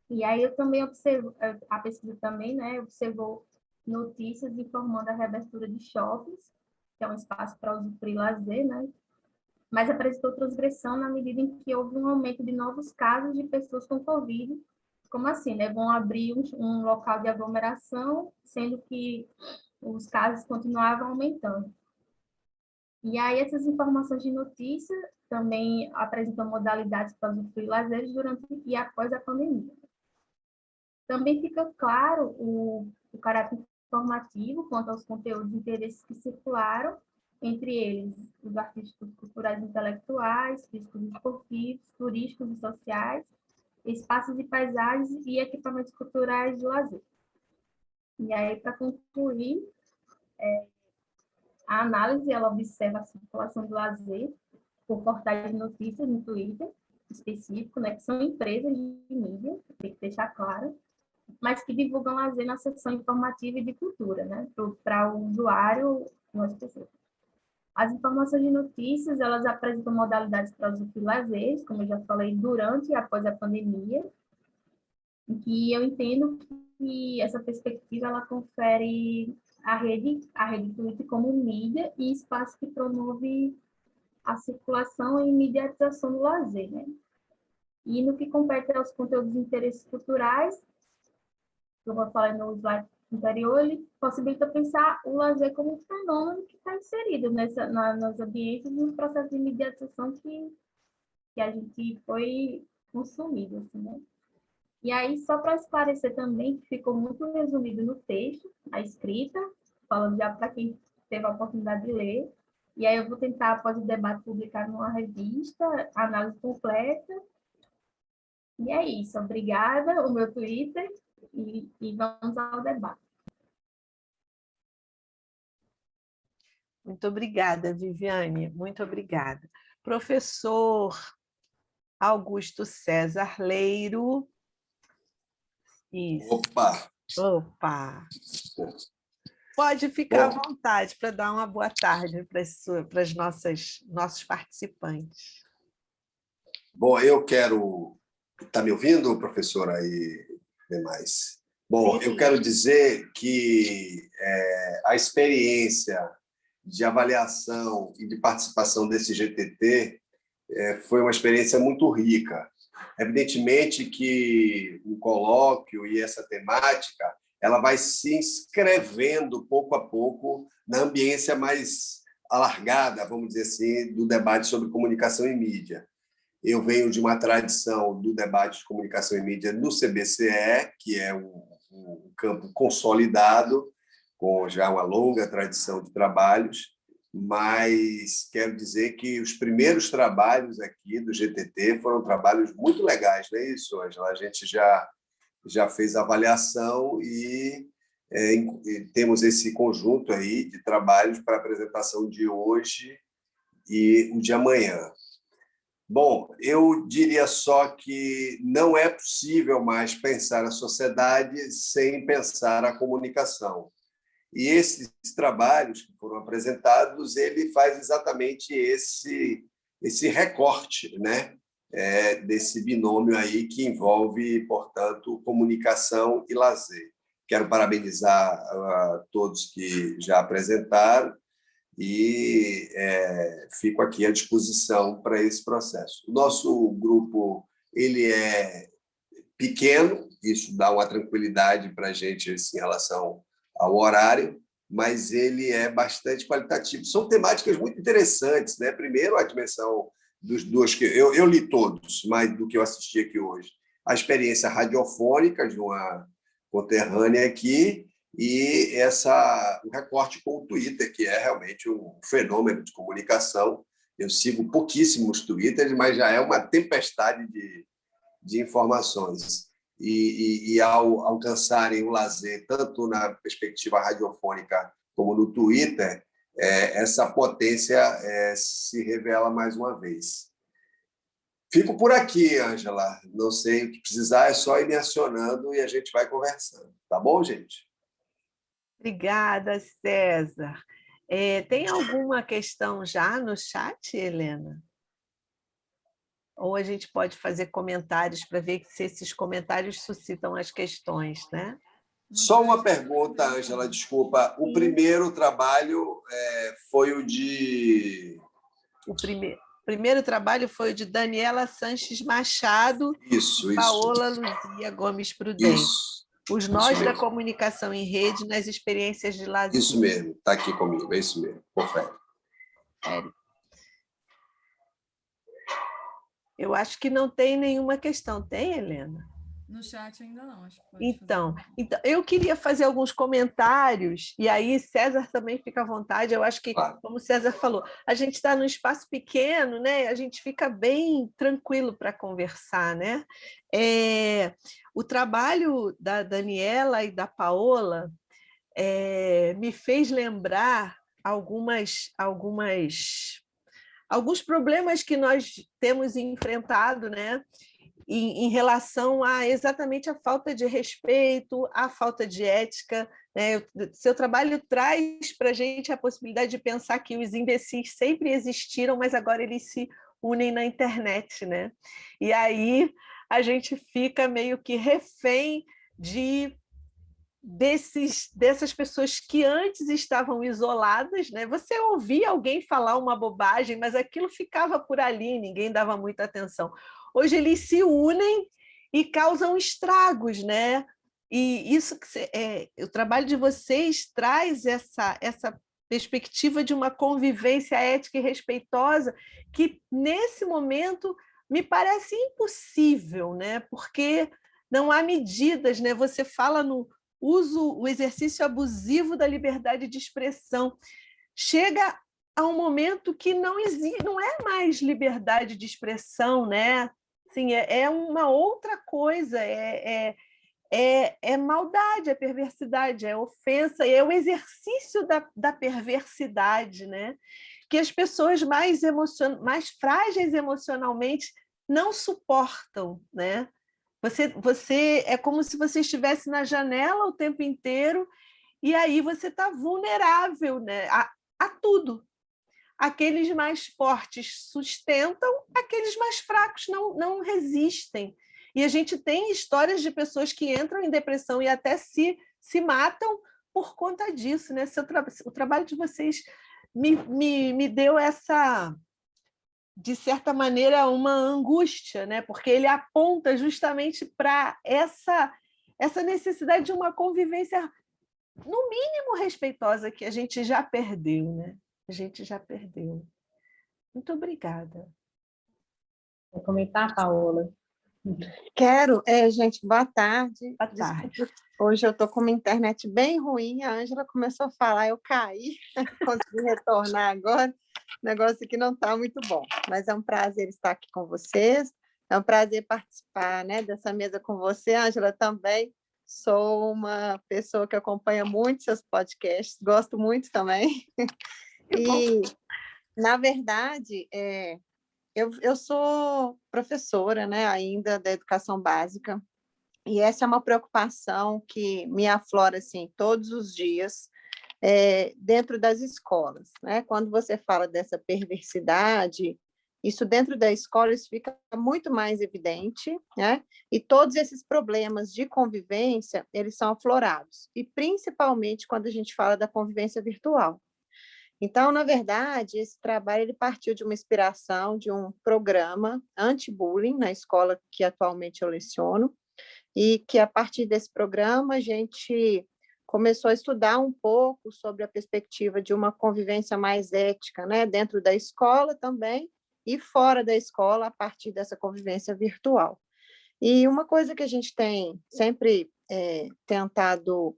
E aí eu também observo, a pesquisa também, né, observou notícias informando a reabertura de shoppings, que é um espaço para usufruir e lazer, né, mas apresentou transgressão na medida em que houve um aumento de novos casos de pessoas com Covid. Como assim, né? Vão abrir um local de aglomeração, sendo que os casos continuavam aumentando. E aí essas informações de notícia também apresentam modalidades para usufruir lazeres durante e após a pandemia. Também fica claro o caráter informativo quanto aos conteúdos de interesses que circularam, entre eles os artísticos culturais e intelectuais, físicos e esportivos, turísticos e sociais, espaços e paisagens e equipamentos culturais de lazer. E aí, para concluir, a análise ela observa a circulação do lazer por portais de notícias no Twitter específico, né, que são empresas de mídia, tem que deixar claro, mas que divulgam lazer na seção informativa e de cultura, né, para o usuário, não específico. As informações de notícias, elas apresentam modalidades para usufruir lazer, como eu já falei, durante e após a pandemia, em que eu entendo que essa perspectiva, ela confere a rede Twitter como mídia e espaço que promove a circulação e mediatização do lazer, né? E no que compete aos conteúdos de interesses culturais, como eu falei no slide anterior, ele possibilita pensar o lazer como um fenômeno que está inserido nos ambientes e no processo de mediatização que a gente foi consumido, assim, né? E aí, só para esclarecer também, que ficou muito resumido no texto, a escrita, falando já para quem teve a oportunidade de ler, e aí eu vou tentar, após o debate, publicar numa revista, análise completa, E é isso. Obrigada, o meu Twitter, e vamos ao debate. Muito obrigada, Viviane, muito obrigada. Professor Augusto César Leiro. Isso. Opa! Opa! Pode ficar à vontade para dar uma boa tarde para os nossos participantes. Bom, eu quero... Está me ouvindo, professora, e demais? Bom, Sim. Eu quero dizer que a experiência de avaliação e de participação desse GTT foi uma experiência muito rica. Evidentemente que o colóquio e essa temática ela vai se inscrevendo pouco a pouco na ambiência mais alargada, vamos dizer assim, do debate sobre comunicação e mídia. Eu venho de uma tradição do debate de comunicação e mídia no CBCE, que é um campo consolidado, com já uma longa tradição de trabalhos, mas quero dizer que os primeiros trabalhos aqui do GTT foram trabalhos muito legais, não é isso, Ângela? A gente já fez avaliação e temos esse conjunto aí de trabalhos para a apresentação de hoje e o de amanhã. Bom, eu diria só que não é possível mais pensar a sociedade sem pensar a comunicação. E esses trabalhos que foram apresentados, ele faz exatamente esse recorte, né? Desse binômio aí que envolve, portanto, comunicação e lazer. Quero parabenizar a todos que já apresentaram e fico aqui à disposição para esse processo. O nosso grupo ele é pequeno, isso dá uma tranquilidade para a gente assim, em relação ao horário, mas ele é bastante qualitativo. São temáticas muito interessantes, né? Primeiro, a dimensão dos dois que eu li todos, mais do que eu assisti aqui hoje. A experiência radiofônica de uma conterrânea aqui e o recorte com o Twitter, que é realmente um fenômeno de comunicação. Eu sigo pouquíssimos Twitters, mas já é uma tempestade de informações. E ao alcançarem o lazer, tanto na perspectiva radiofônica como no Twitter, essa potência se revela mais uma vez. Fico por aqui, Ângela. Não sei o que precisar, é só ir me acionando e a gente vai conversando. Tá bom, gente? Obrigada, César. Tem alguma questão já no chat, Helena? Ou a gente pode fazer comentários para ver se esses comentários suscitam as questões, né? Só uma pergunta, Ângela, desculpa. O primeiro trabalho foi o de... O primeiro trabalho foi o de Daniela Sanches Machado Isso. e Paola Luzia Gomes Prudente. Os nós da comunicação em rede nas experiências de lazer. Isso mesmo, está aqui comigo, é isso mesmo. Confere. Eu acho que não tem nenhuma questão. Tem, Helena? No chat ainda não. Acho que pode então, eu queria fazer alguns comentários, e aí César também fica à vontade. Eu acho que, como o César falou, a gente está num espaço pequeno, né? A gente fica bem tranquilo para conversar, né? O trabalho da Daniela e da Paola me fez lembrar alguns problemas que nós temos enfrentado, né? Em relação a exatamente a falta de respeito, a falta de ética, né? Seu trabalho traz para a gente a possibilidade de pensar que os imbecis sempre existiram, mas agora eles se unem na internet, né? E aí a gente fica meio que refém dessas pessoas que antes estavam isoladas, né? Você ouvia alguém falar uma bobagem, mas aquilo ficava por ali, ninguém dava muita atenção. Hoje eles se unem e causam estragos, né? E isso o trabalho de vocês traz essa perspectiva de uma convivência ética e respeitosa que, nesse momento, me parece impossível, né? Porque não há medidas, né? Você fala no o exercício abusivo da liberdade de expressão. Chega a um momento que não é mais liberdade de expressão, né? Assim, é uma outra coisa, é maldade, é perversidade, é ofensa, é o exercício da perversidade, né? Que as pessoas mais frágeis emocionalmente não suportam, né? Você é como se você estivesse na janela o tempo inteiro e aí você está vulnerável, né? A tudo. Aqueles mais fortes sustentam, aqueles mais fracos não resistem. E a gente tem histórias de pessoas que entram em depressão e até se matam por conta disso, né? O trabalho de vocês me deu essa, de certa maneira, uma angústia, né? Porque ele aponta justamente para essa necessidade de uma convivência, no mínimo, respeitosa, que a gente já perdeu, né? A gente já perdeu. Muito obrigada. Vou comentar, Paola. Quero, gente, boa tarde. Boa tarde. Desculpa, hoje eu estou com uma internet bem ruim, a Ângela começou a falar, eu caí, consegui retornar agora, o negócio aqui não está muito bom, mas é um prazer estar aqui com vocês, é um prazer participar, né, dessa mesa com você, Ângela, também. Sou uma pessoa que acompanha muito seus podcasts, gosto muito também. E, na verdade, eu sou professora, né, ainda da educação básica, e essa é uma preocupação que me aflora assim, todos os dias, dentro das escolas, né? Quando você fala dessa perversidade, isso dentro da escola isso fica muito mais evidente, né? E todos esses problemas de convivência, eles são aflorados, e principalmente quando a gente fala da convivência virtual. Então, na verdade, esse trabalho ele partiu de uma inspiração de um programa anti-bullying na escola que atualmente eu leciono, e que a partir desse programa a gente começou a estudar um pouco sobre a perspectiva de uma convivência mais ética, né, dentro da escola também e fora da escola a partir dessa convivência virtual. E uma coisa que a gente tem sempre tentado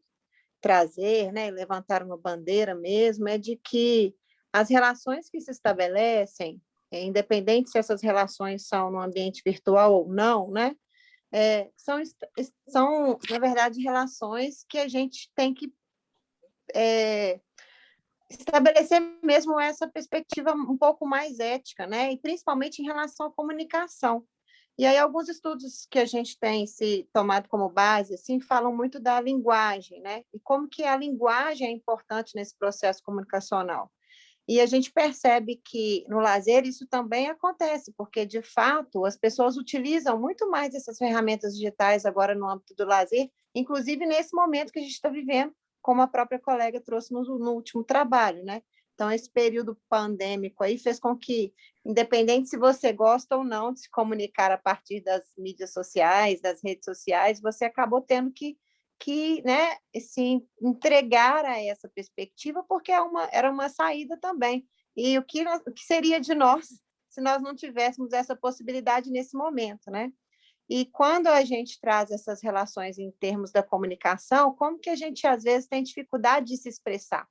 trazer, né, levantar uma bandeira mesmo, é de que as relações que se estabelecem, independente se essas relações são no ambiente virtual ou não, né, são, na verdade, relações que a gente tem que estabelecer mesmo essa perspectiva um pouco mais ética, né, e principalmente em relação à comunicação. E aí alguns estudos que a gente tem se tomado como base assim falam muito da linguagem, né? E como que a linguagem é importante nesse processo comunicacional. E a gente percebe que no lazer isso também acontece, porque de fato as pessoas utilizam muito mais essas ferramentas digitais agora no âmbito do lazer, inclusive nesse momento que a gente está vivendo, como a própria colega trouxe no último trabalho, né? Então, esse período pandêmico aí fez com que, independente se você gosta ou não de se comunicar a partir das mídias sociais, das redes sociais, você acabou tendo que né, se entregar a essa perspectiva, porque era uma saída também. E o que seria de nós se nós não tivéssemos essa possibilidade nesse momento, né? E quando a gente traz essas relações em termos da comunicação, como que a gente, às vezes, tem dificuldade de se expressar?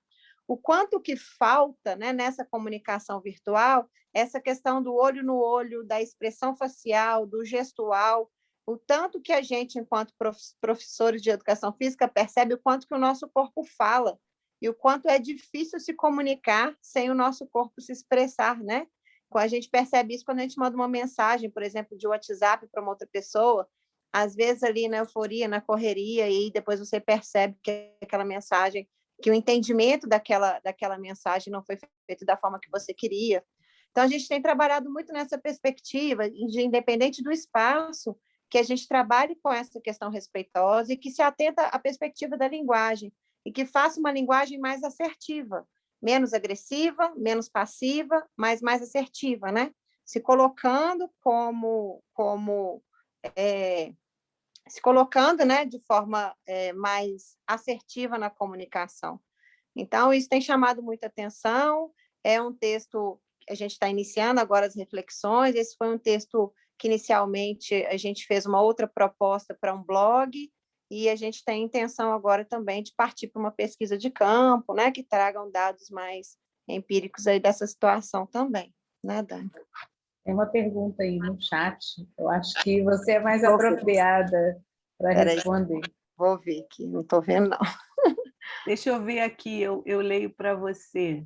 O quanto que falta, né, nessa comunicação virtual, essa questão do olho no olho, da expressão facial, do gestual, o tanto que a gente, enquanto professores de educação física, percebe o quanto que o nosso corpo fala e o quanto é difícil se comunicar sem o nosso corpo se expressar, né? A gente percebe isso quando a gente manda uma mensagem, por exemplo, de WhatsApp para uma outra pessoa, às vezes ali na euforia, na correria, e depois você percebe que aquela mensagem, que o entendimento daquela mensagem não foi feito da forma que você queria. Então, a gente tem trabalhado muito nessa perspectiva, de independente do espaço, que a gente trabalhe com essa questão respeitosa e que se atenta à perspectiva da linguagem, e que faça uma linguagem mais assertiva, menos agressiva, menos passiva, mas mais assertiva, né? Se colocando se colocando, né, de forma mais assertiva na comunicação. Então, isso tem chamado muita atenção, é um texto que a gente está iniciando agora as reflexões, esse foi um texto que inicialmente a gente fez uma outra proposta para um blog, e a gente tem intenção agora também de partir para uma pesquisa de campo, né, que tragam dados mais empíricos aí dessa situação também, né, Dani? Tem uma pergunta aí no chat. Eu acho que você é mais Vou ver. apropriada para Peraí. responder. Vou ver aqui, não estou vendo, não. Deixa eu ver aqui, eu leio para você.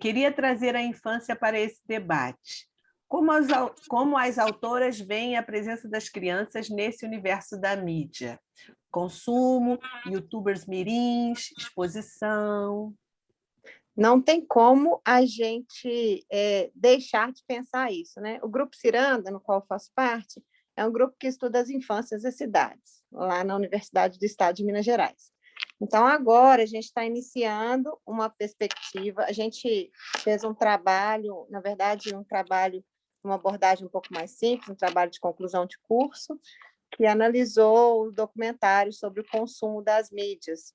Queria trazer a infância para esse debate. Como as autoras veem a presença das crianças nesse universo da mídia? Consumo, youtubers mirins, exposição. Não tem como a gente deixar de pensar isso, né? O Grupo Ciranda, no qual eu faço parte, é um grupo que estuda as infâncias das cidades, lá na Universidade do Estado de Minas Gerais. Então, agora a gente está iniciando uma perspectiva, a gente fez um trabalho, na verdade, uma abordagem um pouco mais simples, um trabalho de conclusão de curso, que analisou o documentário sobre o consumo das mídias.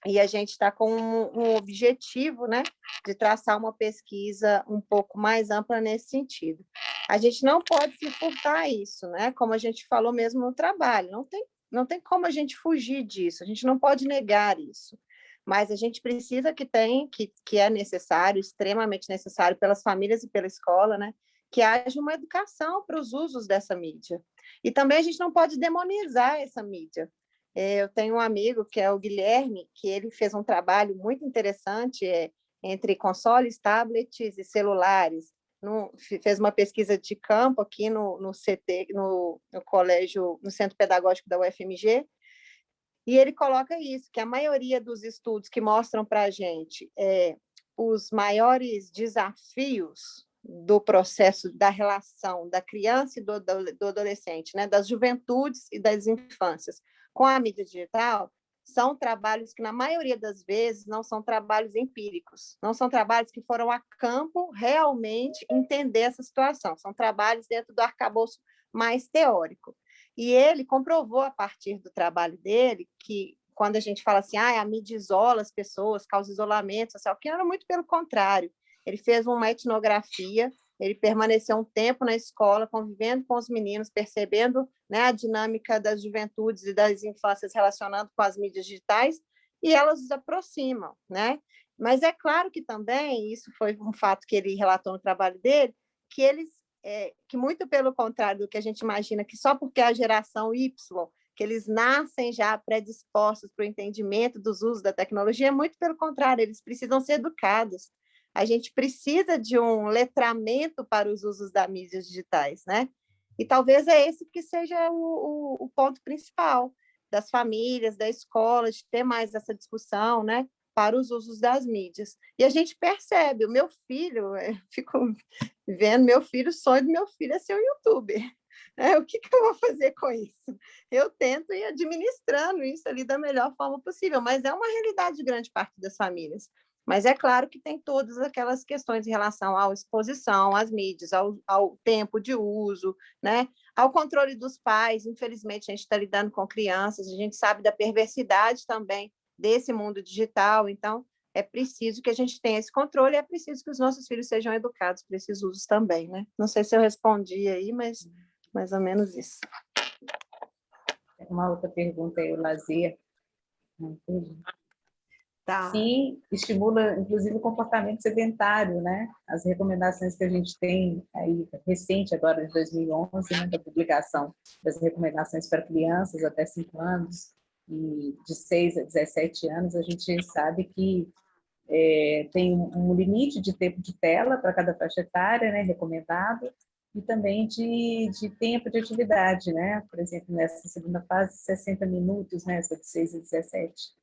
E a gente está com um objetivo, né, de traçar uma pesquisa um pouco mais ampla nesse sentido. A gente não pode se furtar a isso, né? Como a gente falou mesmo no trabalho, não tem como a gente fugir disso, a gente não pode negar isso. Mas a gente precisa que é necessário, extremamente necessário pelas famílias e pela escola, né, que haja uma educação para os usos dessa mídia. E também a gente não pode demonizar essa mídia. Eu tenho um amigo, que é o Guilherme, que ele fez um trabalho muito interessante entre consoles, tablets e celulares. Fez uma pesquisa de campo aqui no CT, no colégio, no Centro Pedagógico da UFMG, e ele coloca isso, que a maioria dos estudos que mostram para a gente os maiores desafios do processo da relação da criança e do adolescente, né, das juventudes e das infâncias, com a mídia digital, são trabalhos que, na maioria das vezes, não são trabalhos empíricos, não são trabalhos que foram a campo realmente entender essa situação, são trabalhos dentro do arcabouço mais teórico. E ele comprovou, a partir do trabalho dele, que quando a gente fala assim, a mídia isola as pessoas, causa isolamento social, que era muito pelo contrário. Ele fez uma etnografia, ele permaneceu um tempo na escola, convivendo com os meninos, percebendo, né, a dinâmica das juventudes e das infâncias relacionando com as mídias digitais, e elas os aproximam, né? Mas é claro que também, isso foi um fato que ele relatou no trabalho dele, que que muito pelo contrário do que a gente imagina, que só porque a geração Y, que eles nascem já predispostos para o entendimento dos usos da tecnologia, muito pelo contrário, eles precisam ser educados. A gente precisa de um letramento para os usos das mídias digitais, né? E talvez esse que seja o ponto principal das famílias, da escola, de ter mais essa discussão, né, para os usos das mídias. E a gente percebe, o meu filho, eu fico vendo meu filho, o sonho do meu filho é ser um youtuber. O que eu vou fazer com isso? Eu tento ir administrando isso ali da melhor forma possível, mas é uma realidade de grande parte das famílias. Mas é claro que tem todas aquelas questões em relação à exposição, às mídias, ao tempo de uso, né? Ao controle dos pais. Infelizmente, a gente está lidando com crianças, a gente sabe da perversidade também desse mundo digital, então é preciso que a gente tenha esse controle, é preciso que os nossos filhos sejam educados para esses usos também, né? Não sei se eu respondi aí, mas mais ou menos isso. Uma outra pergunta aí, o lazer. Tá. Se estimula, inclusive, o comportamento sedentário, né? As recomendações que a gente tem aí, recente, agora de 2011, né, da publicação das recomendações para crianças até 5 anos e de 6 a 17 anos, a gente sabe que tem um limite de tempo de tela para cada faixa etária, né, recomendado, e também de tempo de atividade, né? Por exemplo, nessa segunda fase, 60 minutos, né, essa de 6 a 17.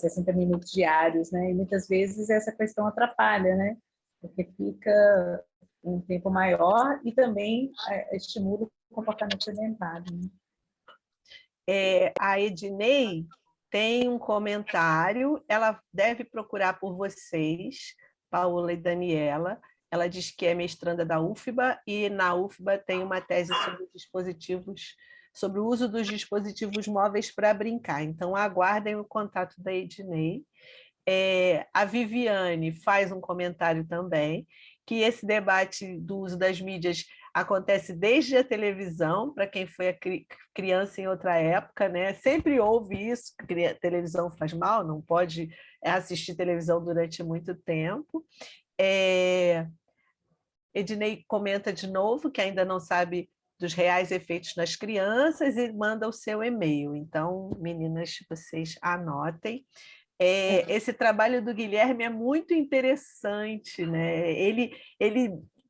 60 minutos diários, né? E muitas vezes essa questão atrapalha, né? Porque fica um tempo maior e também estimula o comportamento sedentário. Né? A Ednei tem um comentário, ela deve procurar por vocês, Paola e Daniela. Ela diz que é mestranda da UFBA e na UFBA tem uma tese sobre o uso dos dispositivos móveis para brincar. Então, aguardem o contato da Ednei. A Viviane faz um comentário também, que esse debate do uso das mídias acontece desde a televisão, para quem foi criança em outra época, né? Sempre houve isso, que a televisão faz mal, não pode assistir televisão durante muito tempo. Ednei comenta de novo que ainda não sabe dos reais efeitos nas crianças e manda o seu e-mail. Então, meninas, vocês anotem. Esse trabalho do Guilherme é muito interessante, né? Ele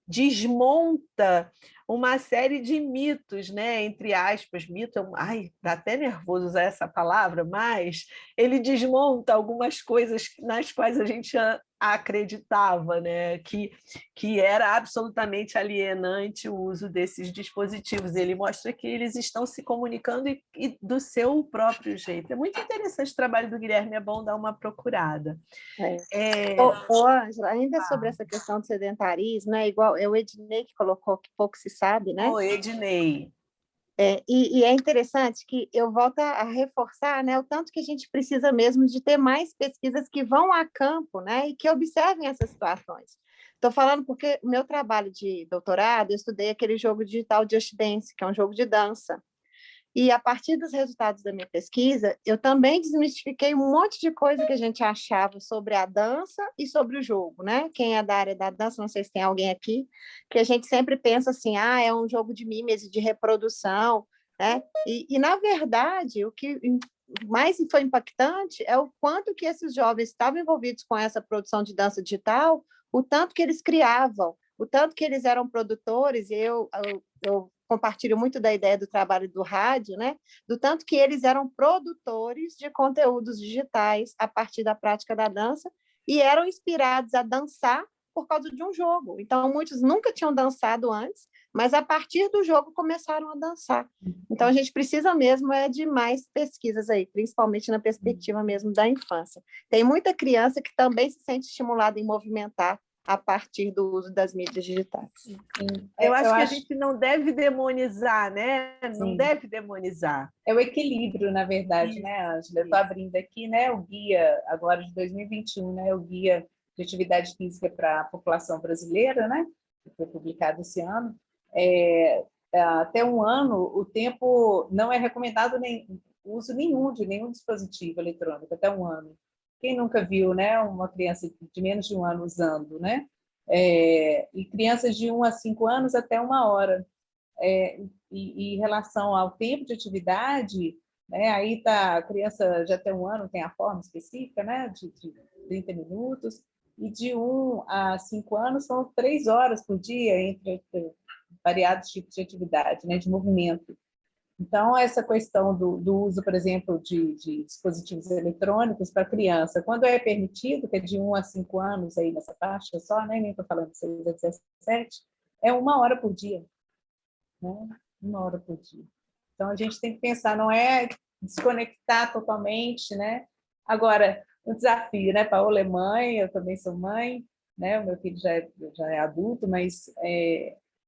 desmonta uma série de mitos, né? Entre aspas, mito, ai, dá até nervoso usar essa palavra, mas ele desmonta algumas coisas nas quais a gente acreditava, né? Que era absolutamente alienante o uso desses dispositivos. Ele mostra que eles estão se comunicando e do seu próprio jeito. É muito interessante o trabalho do Guilherme, é bom dar uma procurada. Ângela, ainda sobre essa questão do sedentarismo, né? Igual é o Ednei que colocou que pouco se sabe, né? Ednei. E é interessante que eu volto a reforçar, né, o tanto que a gente precisa mesmo de ter mais pesquisas que vão a campo, né, e que observem essas situações. Estou falando porque o meu trabalho de doutorado, eu estudei aquele jogo digital Just Dance, que é um jogo de dança. E, a partir dos resultados da minha pesquisa, eu também desmistifiquei um monte de coisa que a gente achava sobre a dança e sobre o jogo, né? Quem é da área da dança, não sei se tem alguém aqui, que a gente sempre pensa assim, é um jogo de mímese, de reprodução, né? Na verdade, o que mais foi impactante é o quanto que esses jovens estavam envolvidos com essa produção de dança digital, o tanto que eles criavam, o tanto que eles eram produtores, e eu compartilho muito da ideia do trabalho do rádio, né? Do tanto que eles eram produtores de conteúdos digitais a partir da prática da dança e eram inspirados a dançar por causa de um jogo. Então, muitos nunca tinham dançado antes, mas a partir do jogo começaram a dançar. Então, a gente precisa mesmo de mais pesquisas aí, principalmente na perspectiva mesmo da infância. Tem muita criança que também se sente estimulada em movimentar a partir do uso das mídias digitais. Eu acho que a gente não deve demonizar, né? Não Sim. deve demonizar. É o equilíbrio, na verdade, né, Ângela? Eu estou abrindo aqui, né, o guia agora de 2021, né, o guia de atividade física para a população brasileira, né, que foi publicado esse ano. Até um ano, o tempo não é recomendado uso nenhum de nenhum dispositivo eletrônico, até um ano. Quem nunca viu, né, uma criança de menos de um ano usando, né? E crianças de 1 a 5 anos até 1 hora. Em relação ao tempo de atividade, né, aí tá, a criança já tem 1 ano, tem a forma específica, né, de 30 minutos, e de 1 a 5 anos são 3 horas por dia entre variados tipos de atividade, né, de movimento. Então, essa questão do uso, por exemplo, de dispositivos eletrônicos para criança, quando é permitido, que é de 1 a 5 anos, aí nessa faixa só, né? Nem estou falando de 6 a 17, é 1 hora por dia. Né? 1 hora por dia. Então, a gente tem que pensar, não é desconectar totalmente, né? Agora, um desafio, né? Paola é mãe, eu também sou mãe, né? O meu filho já é adulto, mas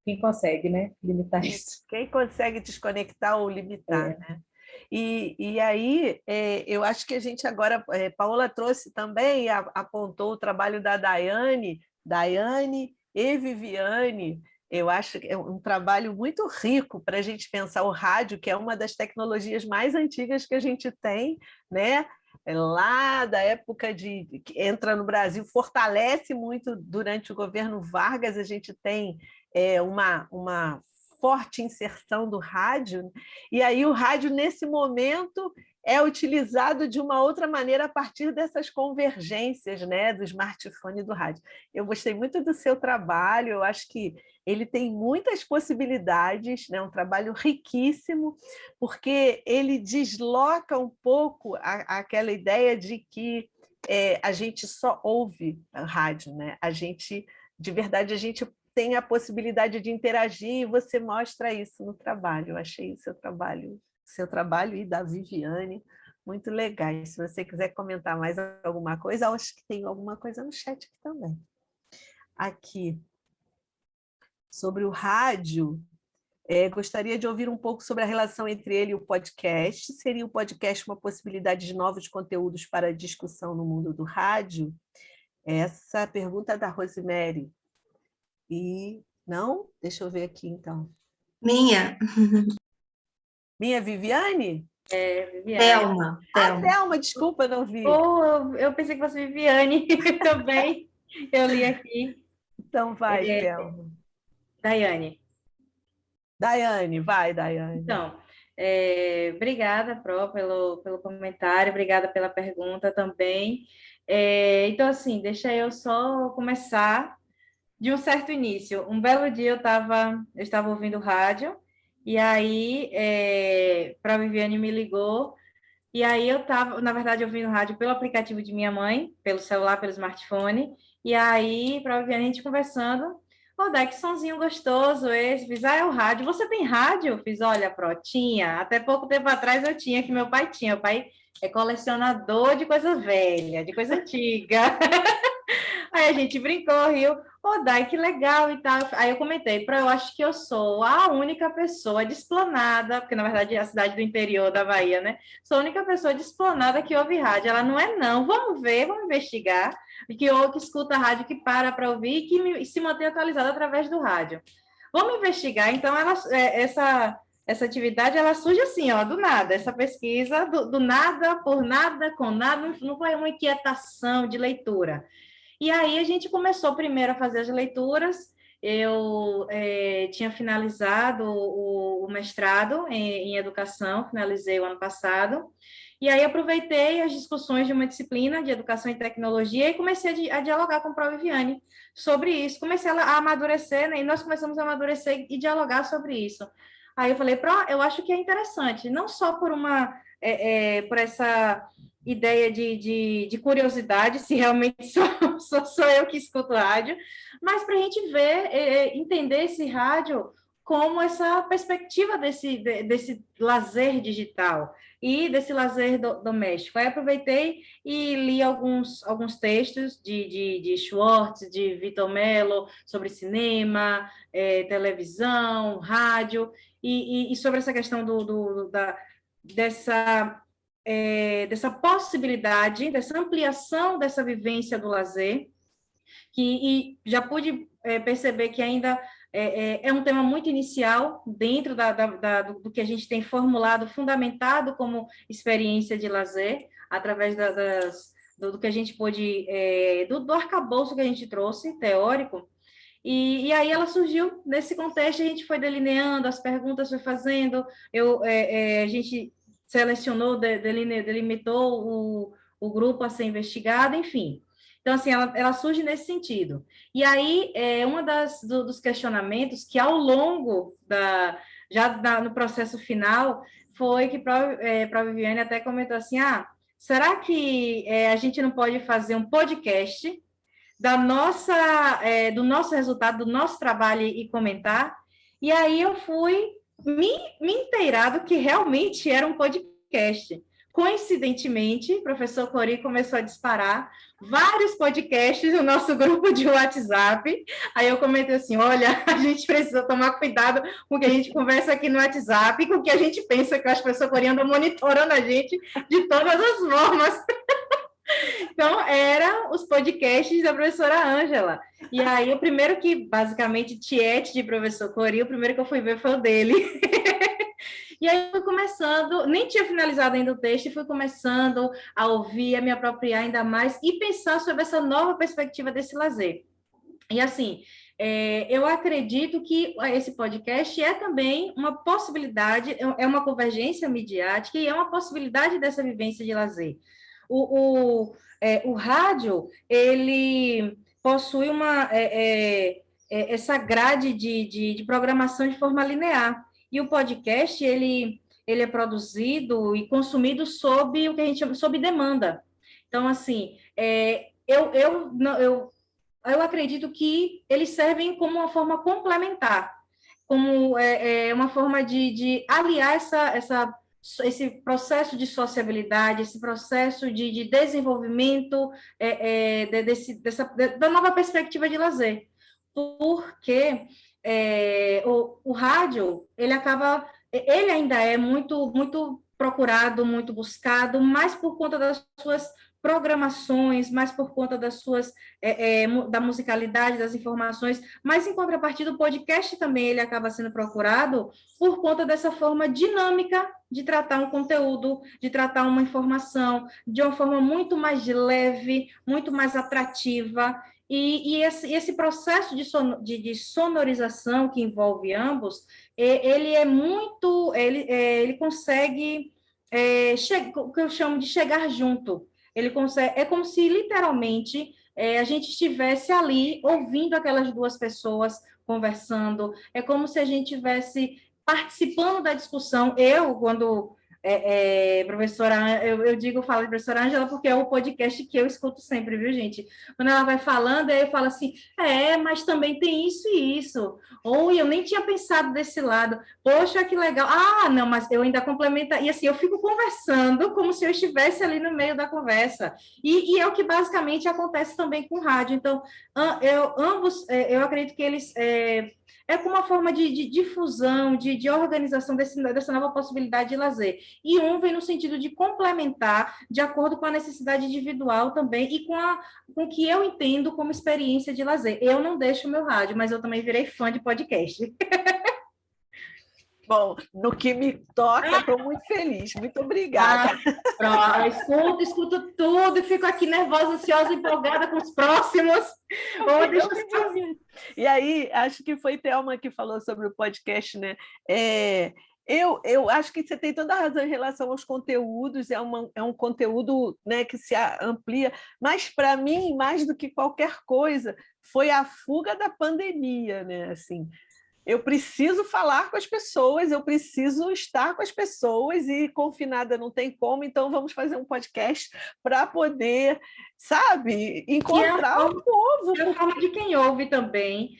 quem consegue, né? Limitar isso. Quem consegue desconectar ou limitar, né? E aí, eu acho que a gente agora... Paola trouxe também, apontou o trabalho da Daiane e Viviane. Eu acho que é um trabalho muito rico para a gente pensar o rádio, que é uma das tecnologias mais antigas que a gente tem, né? Lá da época que entra no Brasil, fortalece muito durante o governo Vargas, a gente tem uma forte inserção do rádio, e aí o rádio, nesse momento, é utilizado de uma outra maneira a partir dessas convergências, né, do smartphone e do rádio. Eu gostei muito do seu trabalho, eu acho que ele tem muitas possibilidades, né, um trabalho riquíssimo, porque ele desloca um pouco aquela ideia de que a gente só ouve a rádio, né? De verdade, a gente tem a possibilidade de interagir e você mostra isso no trabalho. Eu achei o seu trabalho e da Viviane muito legais. Se você quiser comentar mais alguma coisa, acho que tem alguma coisa no chat aqui também. Aqui, sobre o rádio, gostaria de ouvir um pouco sobre a relação entre ele e o podcast. Seria o podcast uma possibilidade de novos conteúdos para discussão no mundo do rádio? Essa pergunta é da Rosemary. E não? Deixa eu ver aqui, então. Minha Viviane? Viviane. Thelma. Thelma, desculpa, não vi. Eu pensei que fosse Viviane também. Eu li aqui. Então vai, Thelma. Daiane. Daiane, vai, Daiane. Então, obrigada, Pro, pelo comentário, obrigada pela pergunta também. Então, assim, deixa eu só começar de um certo início. Um belo dia eu estava ouvindo rádio, e aí a Viviane me ligou, e aí eu estava, na verdade, ouvindo rádio pelo aplicativo de minha mãe, pelo celular, pelo smartphone, e aí a Viviane, a gente conversando, ô, Dai, que sonzinho gostoso esse, fiz, é o rádio, você tem rádio? Eu fiz, olha, Pro, tinha, até pouco tempo atrás eu tinha, que meu pai tinha, o pai é colecionador de coisa velha, de coisa antiga. Aí a gente brincou, riu. Ô, Dai, que legal e tal. Aí eu comentei, eu acho que eu sou a única pessoa desplanada, porque na verdade é a cidade do interior da Bahia, né? Sou a única pessoa desplanada que ouve rádio. Ela não é, não. Vamos ver, vamos investigar. E que escuta rádio, que para ouvir e que se mantém atualizada através do rádio. Vamos investigar. Então, essa atividade, ela surge assim, ó, do nada. Essa pesquisa, do nada, por nada, com nada, não foi uma inquietação de leitura. E aí a gente começou primeiro a fazer as leituras. Eu tinha finalizado o mestrado em educação, finalizei o ano passado, e aí aproveitei as discussões de uma disciplina de educação e tecnologia e comecei a dialogar com a Pro Viviane sobre isso. Comecei a amadurecer, né, e nós começamos a amadurecer e dialogar sobre isso. Aí eu falei, Pro, eu acho que é interessante, não só por essa ideia de curiosidade, se realmente sou eu que escuto rádio, mas para a gente ver, entender esse rádio como essa perspectiva desse lazer digital e desse lazer doméstico. Aí aproveitei e li alguns textos de Schwartz, de Vitor Mello, sobre cinema, televisão, rádio, e sobre essa questão dessa possibilidade, dessa ampliação dessa vivência do lazer, e já pude perceber que ainda é um tema muito inicial dentro do que a gente tem formulado, fundamentado como experiência de lazer, através do que a gente pôde, do arcabouço que a gente trouxe, teórico. E aí ela surgiu nesse contexto, a gente foi delineando, as perguntas foi fazendo, a gente selecionou, delimitou o grupo a ser investigado, enfim. Então, assim, ela surge nesse sentido. E aí, dos questionamentos que, ao longo no processo final, foi que a Viviane até comentou assim, será que a gente não pode fazer um podcast do nosso resultado, do nosso trabalho e comentar? E aí eu fui me inteirar do que realmente era um podcast. Coincidentemente, o professor Cori começou a disparar vários podcasts no nosso grupo de WhatsApp. Aí eu comentei assim, olha, a gente precisa tomar cuidado com o que a gente conversa aqui no WhatsApp, com o que a gente pensa, que eu acho que o professor Cori anda monitorando a gente de todas as formas. Então, eram os podcasts da professora Ângela. E aí, o primeiro que, basicamente, tiete de professor Cori, o primeiro que eu fui ver foi o dele. E aí, fui começando, nem tinha finalizado ainda o texto, e fui começando a ouvir, a me apropriar ainda mais e pensar sobre essa nova perspectiva desse lazer. E, assim, eu acredito que esse podcast é também uma possibilidade, é uma convergência midiática e é uma possibilidade dessa vivência de lazer. O rádio, ele possui essa grade de programação de forma linear, e o podcast, ele é produzido e consumido sob o que a gente chama, sob demanda. Então, assim, eu acredito que eles servem como uma forma complementar, como uma forma de aliar esse processo de sociabilidade, esse processo de desenvolvimento da nova perspectiva de lazer, porque o rádio, ele ainda é muito, muito procurado, muito buscado, mais por conta das suas programações, mais por conta da musicalidade, das informações, mas em contrapartida o podcast também ele acaba sendo procurado por conta dessa forma dinâmica de tratar um conteúdo, de tratar uma informação, de uma forma muito mais leve, muito mais atrativa, E esse processo de sonorização que envolve ambos, ele é muito, ele consegue, o que eu chamo de chegar junto. Ele consegue, é como se literalmente a gente estivesse ali ouvindo aquelas duas pessoas conversando, é como se a gente estivesse participando da discussão. Quando professora, eu digo, falo de professora Ângela, porque é o podcast que eu escuto sempre, viu, gente? Quando ela vai falando, aí eu falo assim, mas também tem isso e isso. Ou eu nem tinha pensado desse lado. Poxa, que legal. Ah, não, mas eu ainda complemento. E assim, eu fico conversando como se eu estivesse ali no meio da conversa. E é o que basicamente acontece também com o rádio. Então, eu acredito que eles... É como uma forma de difusão, de organização dessa nova possibilidade de lazer. E um vem no sentido de complementar, de acordo com a necessidade individual também, e com o que eu entendo como experiência de lazer. Eu não deixo o meu rádio, mas eu também virei fã de podcast. Bom, no que me toca, estou muito feliz. Muito obrigada. Pronto, escuto tudo e fico aqui nervosa, ansiosa, empolgada com os próximos. E aí, acho que foi Thelma que falou sobre o podcast, né? Eu acho que você tem toda a razão em relação aos conteúdos, é um conteúdo, né, que se amplia, mas para mim, mais do que qualquer coisa, foi a fuga da pandemia, né? Assim, eu preciso falar com as pessoas, eu preciso estar com as pessoas e confinada não tem como, então vamos fazer um podcast para poder, sabe, encontrar o povo. É a forma de quem ouve também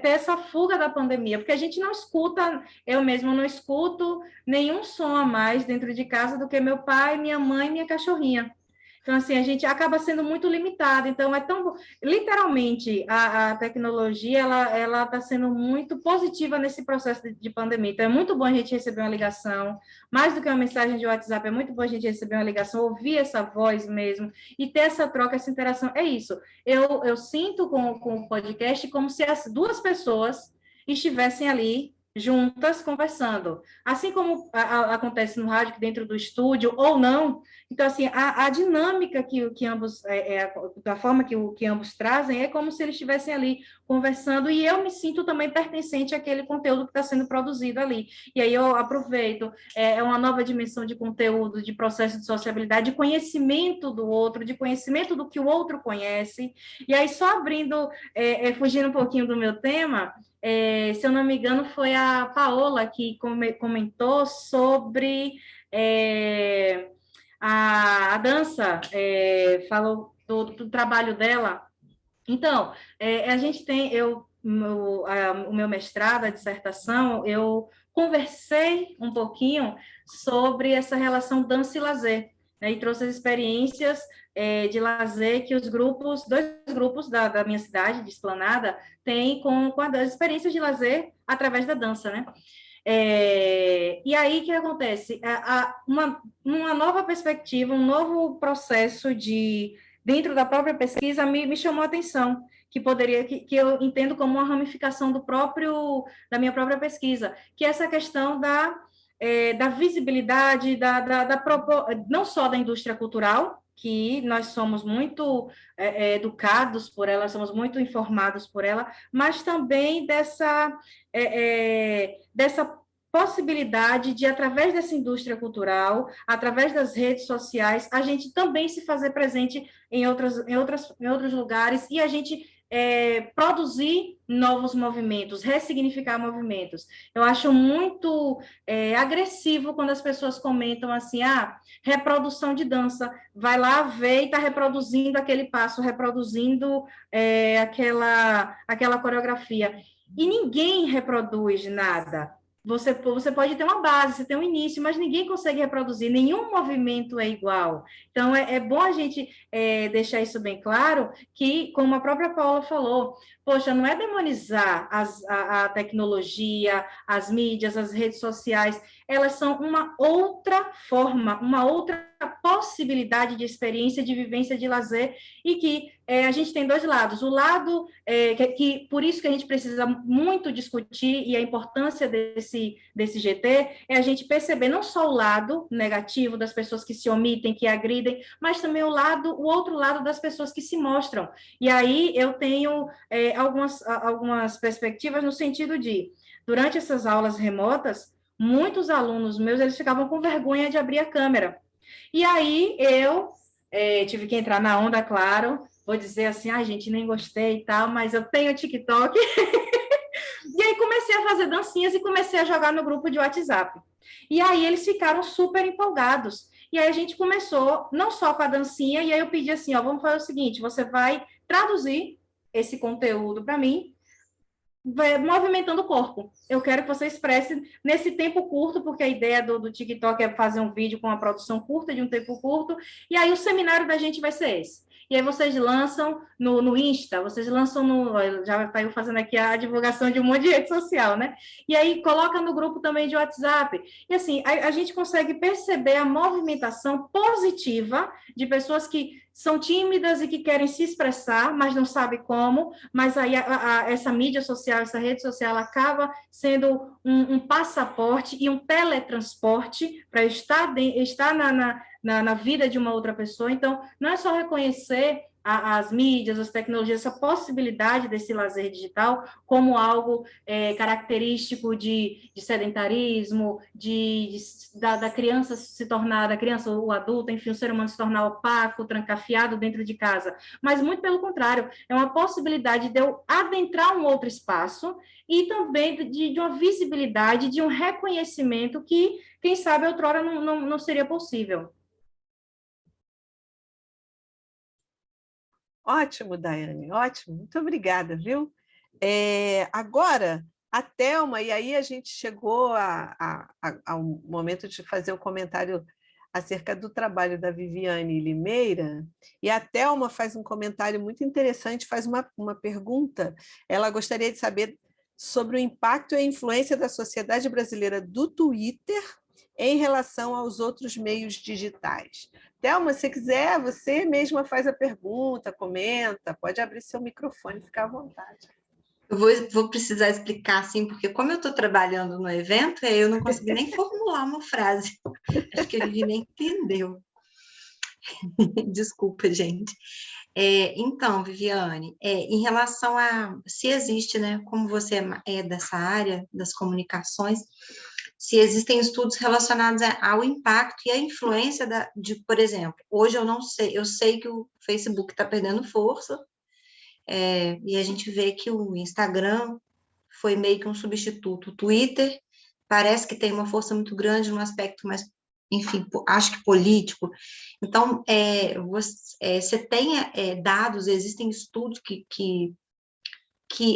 ter essa fuga da pandemia, porque a gente não escuta, eu mesma não escuto nenhum som a mais dentro de casa do que meu pai, minha mãe e minha cachorrinha. Então, assim, a gente acaba sendo muito limitado. Então, literalmente, a tecnologia, ela está sendo muito positiva nesse processo de pandemia. Então, é muito bom a gente receber uma ligação, mais do que uma mensagem de WhatsApp, é muito bom a gente receber uma ligação, ouvir essa voz mesmo, e ter essa troca, essa interação. É isso. Eu sinto com o podcast como se as duas pessoas estivessem ali juntas conversando. Assim como acontece no rádio, dentro do estúdio, ou não. Então, assim, a dinâmica que ambos, da forma que ambos trazem, é como se eles estivessem ali conversando, e eu me sinto também pertencente àquele conteúdo que está sendo produzido ali. E aí eu aproveito, uma nova dimensão de conteúdo, de processo de sociabilidade, de conhecimento do outro, de conhecimento do que o outro conhece. E aí, só abrindo, fugindo um pouquinho do meu tema, se eu não me engano, foi a Paola que comentou sobre a dança, falou do trabalho dela. Então, a gente tem, o meu mestrado, a dissertação, eu conversei um pouquinho sobre essa relação dança e lazer, né, e trouxe as experiências de lazer que dois grupos da minha cidade, de Esplanada, têm com as experiências de lazer através da dança, né? E aí, o que acontece? Uma nova perspectiva, um novo processo dentro da própria pesquisa me chamou a atenção, que eu entendo como uma ramificação da minha própria pesquisa, que é essa questão da visibilidade, não só da indústria cultural, que nós somos muito educados por ela, somos muito informados por ela, mas também dessa possibilidade de, através dessa indústria cultural, através das redes sociais, a gente também se fazer presente em outros lugares, e a gente produzir novos movimentos, ressignificar movimentos. Eu acho muito agressivo quando as pessoas comentam assim, reprodução de dança, vai lá ver e está reproduzindo aquele passo, reproduzindo aquela coreografia. E ninguém reproduz nada. Você pode ter uma base, você tem um início, mas ninguém consegue reproduzir, nenhum movimento é igual. Então, é bom a gente deixar isso bem claro, que, como a própria Paula falou, poxa, não é demonizar a tecnologia, as mídias, as redes sociais, elas são uma outra forma, uma outra possibilidade de experiência, de vivência, de lazer, e que a gente tem dois lados. O lado que por isso que a gente precisa muito discutir, e a importância desse GT, é a gente perceber não só o lado negativo das pessoas que se omitem, que agridem, mas também o outro lado das pessoas que se mostram. E aí eu tenho algumas perspectivas no sentido de, durante essas aulas remotas, muitos alunos meus, eles ficavam com vergonha de abrir a câmera. E aí eu tive que entrar na onda, claro, vou dizer assim, gente, nem gostei e tal, mas eu tenho TikTok. E aí comecei a fazer dancinhas e comecei a jogar no grupo de WhatsApp. E aí eles ficaram super empolgados. E aí a gente começou, não só com a dancinha, e aí eu pedi assim, vamos fazer o seguinte, você vai traduzir esse conteúdo para mim, movimentando o corpo. Eu quero que você expresse nesse tempo curto, porque a ideia do TikTok é fazer um vídeo com uma produção curta, de um tempo curto, e aí o seminário da gente vai ser esse. E aí vocês lançam no Insta, vocês lançam já está eu fazendo aqui a divulgação de um monte de rede social, né? E aí coloca no grupo também de WhatsApp. E assim, a gente consegue perceber a movimentação positiva de pessoas que são tímidas e que querem se expressar, mas não sabem como, mas aí essa mídia social, essa rede social acaba sendo um passaporte e um teletransporte para estar na vida de uma outra pessoa. Então, não é só reconhecer as mídias, as tecnologias, essa possibilidade desse lazer digital como algo característico de sedentarismo, da criança se tornar, da criança ou adulto, enfim, o ser humano se tornar opaco, trancafiado dentro de casa, mas muito pelo contrário, é uma possibilidade de eu adentrar um outro espaço e também de uma visibilidade, de um reconhecimento que, quem sabe, outrora não seria possível. Ótimo, Daiane, ótimo. Muito obrigada, viu? Agora, a Thelma, e aí a gente chegou ao momento de fazer o comentário acerca do trabalho da Viviane Limeira, e a Thelma faz um comentário muito interessante, faz uma pergunta. Ela gostaria de saber sobre o impacto e a influência da sociedade brasileira do Twitter em relação aos outros meios digitais. Thelma, se quiser, você mesma faz a pergunta, comenta, pode abrir seu microfone, ficar à vontade. Eu vou precisar explicar, assim, porque como eu estou trabalhando no evento, eu não consegui nem formular uma frase. Acho que a gente nem entendeu. Desculpa, gente. Então, Viviane, em relação a se existe, né, como você é dessa área das comunicações, se existem estudos relacionados ao impacto e à influência por exemplo, hoje eu não sei, eu sei que o Facebook está perdendo força, e a gente vê que o Instagram foi meio que um substituto. O Twitter parece que tem uma força muito grande no aspecto mais, enfim, acho que político. Então, você tem dados, existem estudos que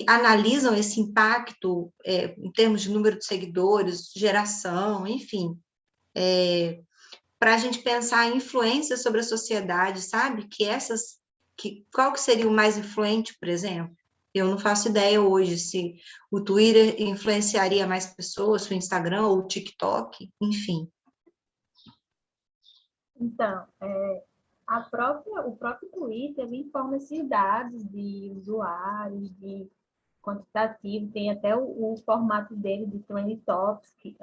analisam esse impacto em termos de número de seguidores, geração, enfim, para a gente pensar a influência sobre a sociedade, sabe? Qual que seria o mais influente, por exemplo? Eu não faço ideia hoje se o Twitter influenciaria mais pessoas, se o Instagram ou o TikTok, enfim. Então, o próprio Twitter informa esses dados de usuários, de quantitativo, tem até o formato dele de Trending Topics, que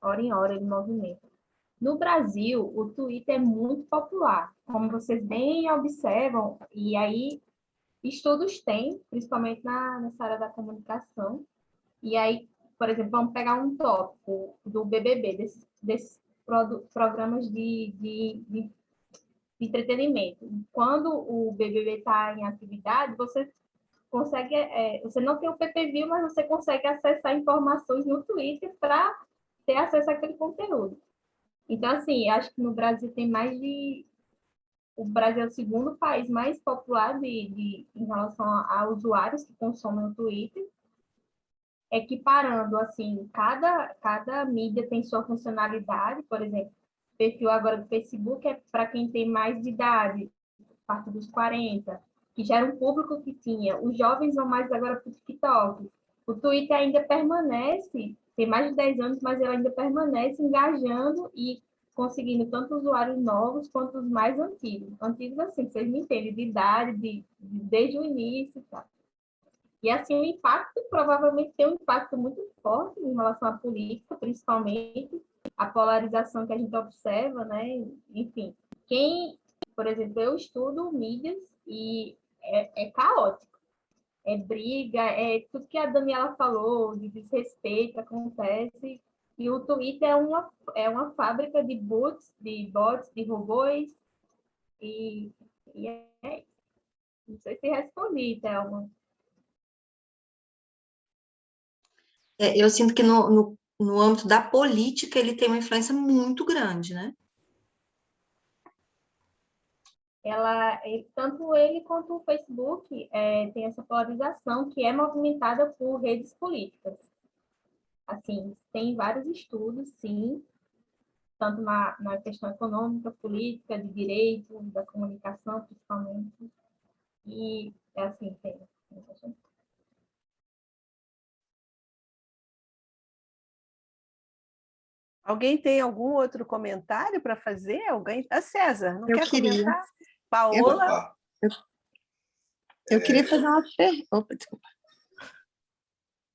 hora em hora ele movimenta. No Brasil, o Twitter é muito popular, como vocês bem observam, e aí estudos têm, principalmente nessa área da comunicação, e aí, por exemplo, vamos pegar um tópico do BBB, desses programas de entretenimento. Quando o BBB está em atividade, você consegue, você não tem o PPV, mas você consegue acessar informações no Twitter para ter acesso àquele conteúdo. Então, assim, acho que no Brasil tem o Brasil é o segundo país mais popular em relação a usuários que consomem o Twitter. Equiparando, assim, cada mídia tem sua funcionalidade. Por exemplo, o perfil agora do Facebook é para quem tem mais de idade, a partir dos 40, que já era um público que tinha. Os jovens vão mais agora para o TikTok. O Twitter ainda permanece tem mais de 10 anos, mas ela ainda permanece engajando e conseguindo tanto usuários novos quanto os mais antigos. Antigos, assim, vocês me entendem, de idade, desde o início, tá? E, assim, o impacto provavelmente tem um impacto muito forte em relação à política, principalmente a polarização que a gente observa, né? Enfim, por exemplo, eu estudo mídias e é caótico. É briga, é tudo que a Daniela falou, de desrespeito acontece. E o Twitter é uma fábrica de bots, de robôs, e é isso. Não sei se respondi, Thelma. Eu sinto que no âmbito da política ele tem uma influência muito grande, né? Tanto ele quanto o Facebook tem essa polarização que é movimentada por redes políticas. Assim, tem vários estudos, sim, tanto na questão econômica, política, de direito, da comunicação, principalmente. E, assim, tem. Alguém tem algum outro comentário para fazer? Alguém? A César, não Eu quer queria. comentar? Paola? Opa, Eu queria fazer uma pergunta. Opa, desculpa.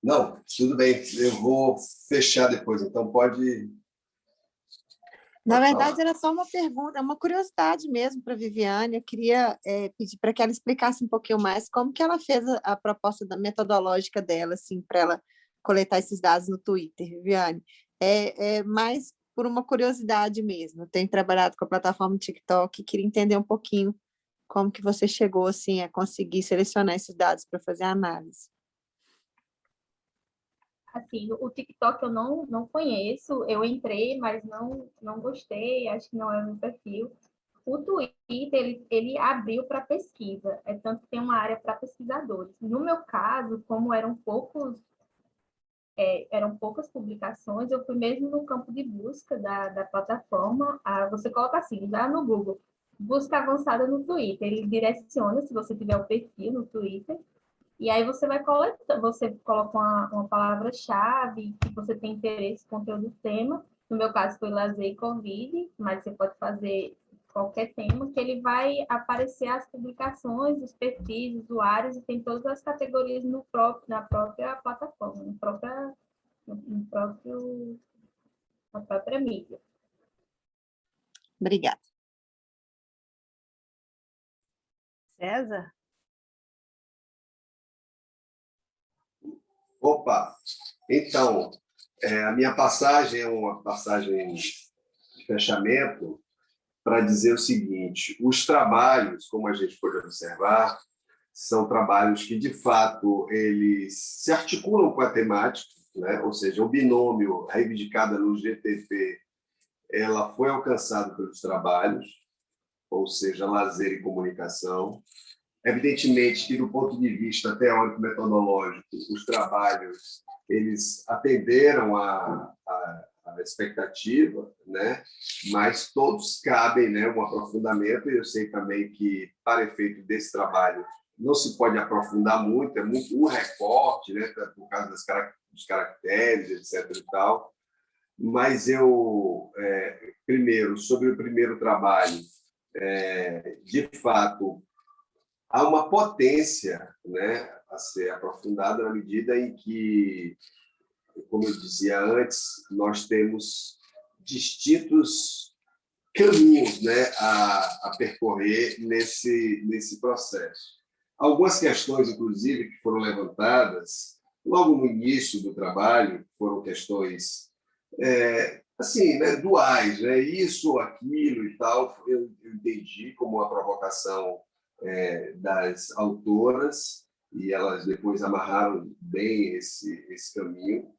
não, tudo bem, eu vou fechar depois, então pode Na falar. verdade, era só uma pergunta, uma curiosidade mesmo para a Viviane. Eu queria pedir para que ela explicasse um pouquinho mais como que ela fez a proposta metodológica dela, assim, para ela coletar esses dados no Twitter, Viviane. É mais por uma curiosidade mesmo. Eu tenho trabalhado com a plataforma TikTok e queria entender um pouquinho como que você chegou assim, a conseguir selecionar esses dados para fazer a análise. Assim, o TikTok eu não conheço, eu entrei, mas não gostei, acho que não é o meu perfil. O Twitter, ele abriu para pesquisa, tanto que tem uma área para pesquisadores. No meu caso, como eram poucas publicações, eu fui mesmo no campo de busca da plataforma. Você coloca assim, já no Google, busca avançada no Twitter, ele direciona, se você tiver o perfil no Twitter, e aí você vai coletar, você coloca uma palavra-chave que você tem interesse, conteúdo, tema. No meu caso foi lazer e Covid, mas você pode fazer qualquer tema, que ele vai aparecer as publicações, os perfis, usuários, e tem todas as categorias na própria plataforma, na própria mídia. Obrigada. César? Opa, então, a minha passagem é uma passagem de fechamento para dizer o seguinte: os trabalhos, como a gente pode observar, são trabalhos que, de fato, eles se articulam com a temática, né? Ou seja, o binômio reivindicado no GTP, ela foi alcançado pelos trabalhos, ou seja, lazer e comunicação. Evidentemente que, do ponto de vista teórico-metodológico, os trabalhos eles atenderam a expectativa, né? Mas todos cabem, né, um aprofundamento, e eu sei também que, para efeito desse trabalho, não se pode aprofundar muito, é muito um recorte, né, por causa dos caracteres, etc. e tal. Mas eu, primeiro, sobre o primeiro trabalho, de fato, há uma potência, né, a ser aprofundada na medida em que, como eu dizia antes, nós temos distintos caminhos, né, a percorrer nesse processo. Algumas questões, inclusive, que foram levantadas logo no início do trabalho, foram questões assim, né, duais, né, isso, aquilo e tal, eu entendi como uma provocação das autoras, e elas depois amarraram bem esse caminho,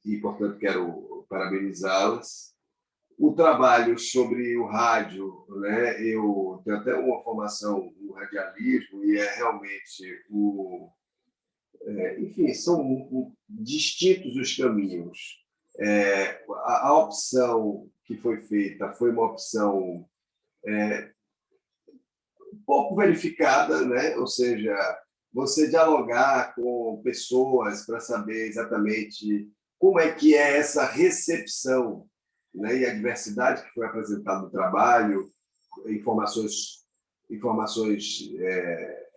e, portanto, quero parabenizá-las. O trabalho sobre o rádio, né, eu tenho até uma formação no radialismo, e é realmente enfim, são distintos os caminhos. A opção que foi feita foi uma opção pouco verificada, né? Ou seja, você dialogar com pessoas para saber exatamente como é que é essa recepção, né, e a diversidade que foi apresentada no trabalho, informações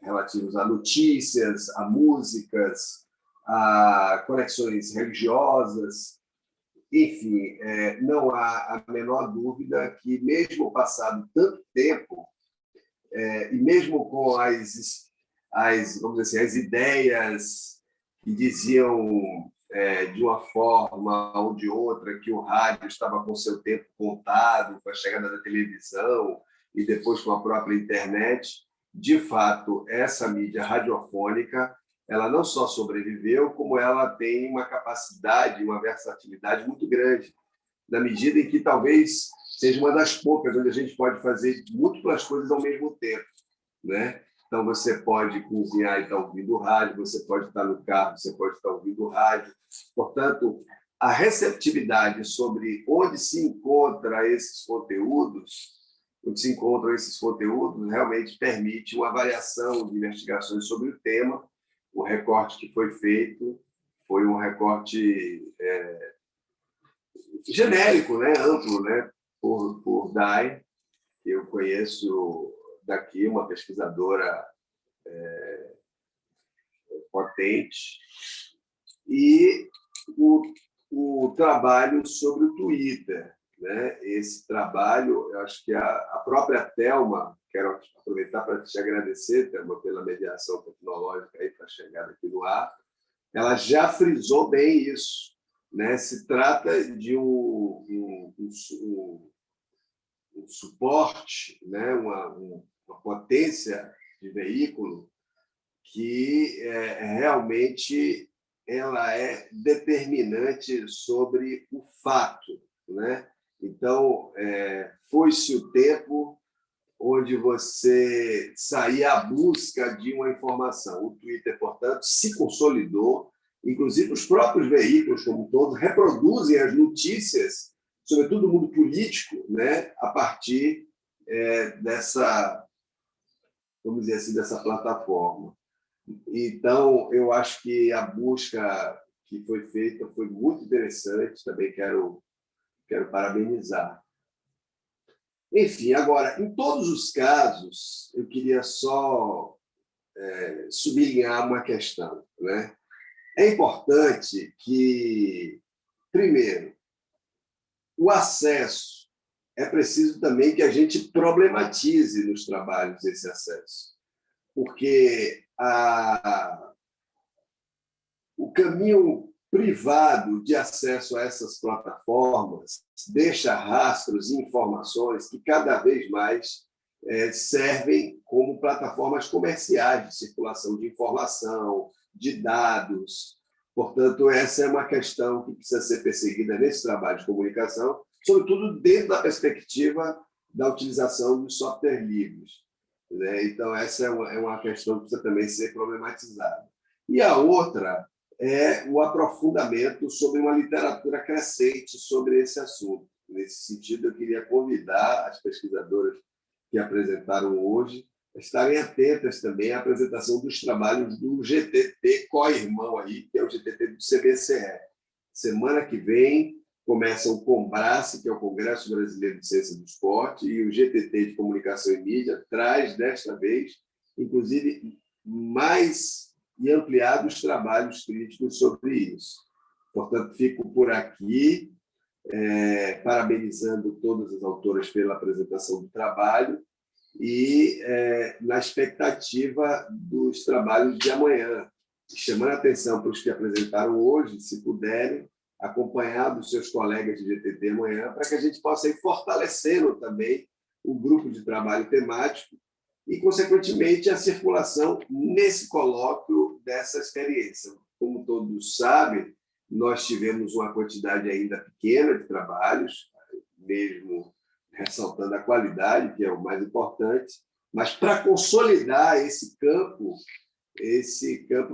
relativas a notícias, a músicas, a conexões religiosas, enfim, não há a menor dúvida que, mesmo passado tanto tempo, e mesmo com vamos dizer assim, as ideias que diziam de uma forma ou de outra que o rádio estava com seu tempo contado, com a chegada da televisão e depois com a própria internet, de fato, essa mídia radiofônica, ela não só sobreviveu, como ela tem uma capacidade, uma versatilidade muito grande, na medida em que talvez seja uma das poucas onde a gente pode fazer múltiplas coisas ao mesmo tempo, né? Então, você pode cozinhar e estar ouvindo rádio, você pode estar no carro, você pode estar ouvindo rádio. Portanto, a receptividade sobre onde se encontram esses conteúdos, realmente permite uma variação de investigações sobre o tema. O recorte que foi feito foi um recorte genérico, né? Amplo, né? por Dai, que eu conheço daqui, uma pesquisadora potente, e o trabalho sobre o Twitter, né? Esse trabalho, eu acho que a própria Thelma, quero aproveitar para te agradecer, Thelma, pela mediação tecnológica aí para a chegada aqui no ar, ela já frisou bem isso, né? Se trata de um suporte, né? uma potência de veículo que realmente ela é determinante sobre o fato, né? Então, foi-se o tempo onde você saía à busca de uma informação. O Twitter, portanto, se consolidou, inclusive os próprios veículos, como todos, reproduzem as notícias, sobretudo do mundo político, né, a partir dessa, vamos dizer assim, dessa plataforma. Então, eu acho que a busca que foi feita foi muito interessante, também quero parabenizar. Enfim, agora, em todos os casos, eu queria só sublinhar uma questão, né? É importante que, primeiro, o acesso, é preciso também que a gente problematize nos trabalhos esse acesso, porque o caminho privado de acesso a essas plataformas deixa rastros e informações que cada vez mais servem como plataformas comerciais de circulação de informação, de dados. Portanto, essa é uma questão que precisa ser perseguida nesse trabalho de comunicação, sobretudo dentro da perspectiva da utilização dos software livres, né? Então, essa é uma questão que precisa também ser problematizada. E a outra é o aprofundamento sobre uma literatura crescente sobre esse assunto. Nesse sentido, eu queria convidar as pesquisadoras que apresentaram hoje a estarem atentas também à apresentação dos trabalhos do GTT co-irmão aí, que é o GTT do CBCE. Semana que vem começa o COMBRACE, que é o Congresso Brasileiro de Ciência do Esporte, e o GTT de Comunicação e Mídia traz, desta vez, inclusive, mais e ampliados trabalhos críticos sobre isso. Portanto, fico por aqui, parabenizando todas as autoras pela apresentação do trabalho e na expectativa dos trabalhos de amanhã, chamando a atenção para os que apresentaram hoje, se puderem, acompanhar dos seus colegas de GTT amanhã, para que a gente possa ir fortalecendo também o grupo de trabalho temático e, consequentemente, a circulação nesse colóquio dessa experiência. Como todos sabem, nós tivemos uma quantidade ainda pequena de trabalhos, mesmo ressaltando a qualidade, que é o mais importante, mas para consolidar esse campo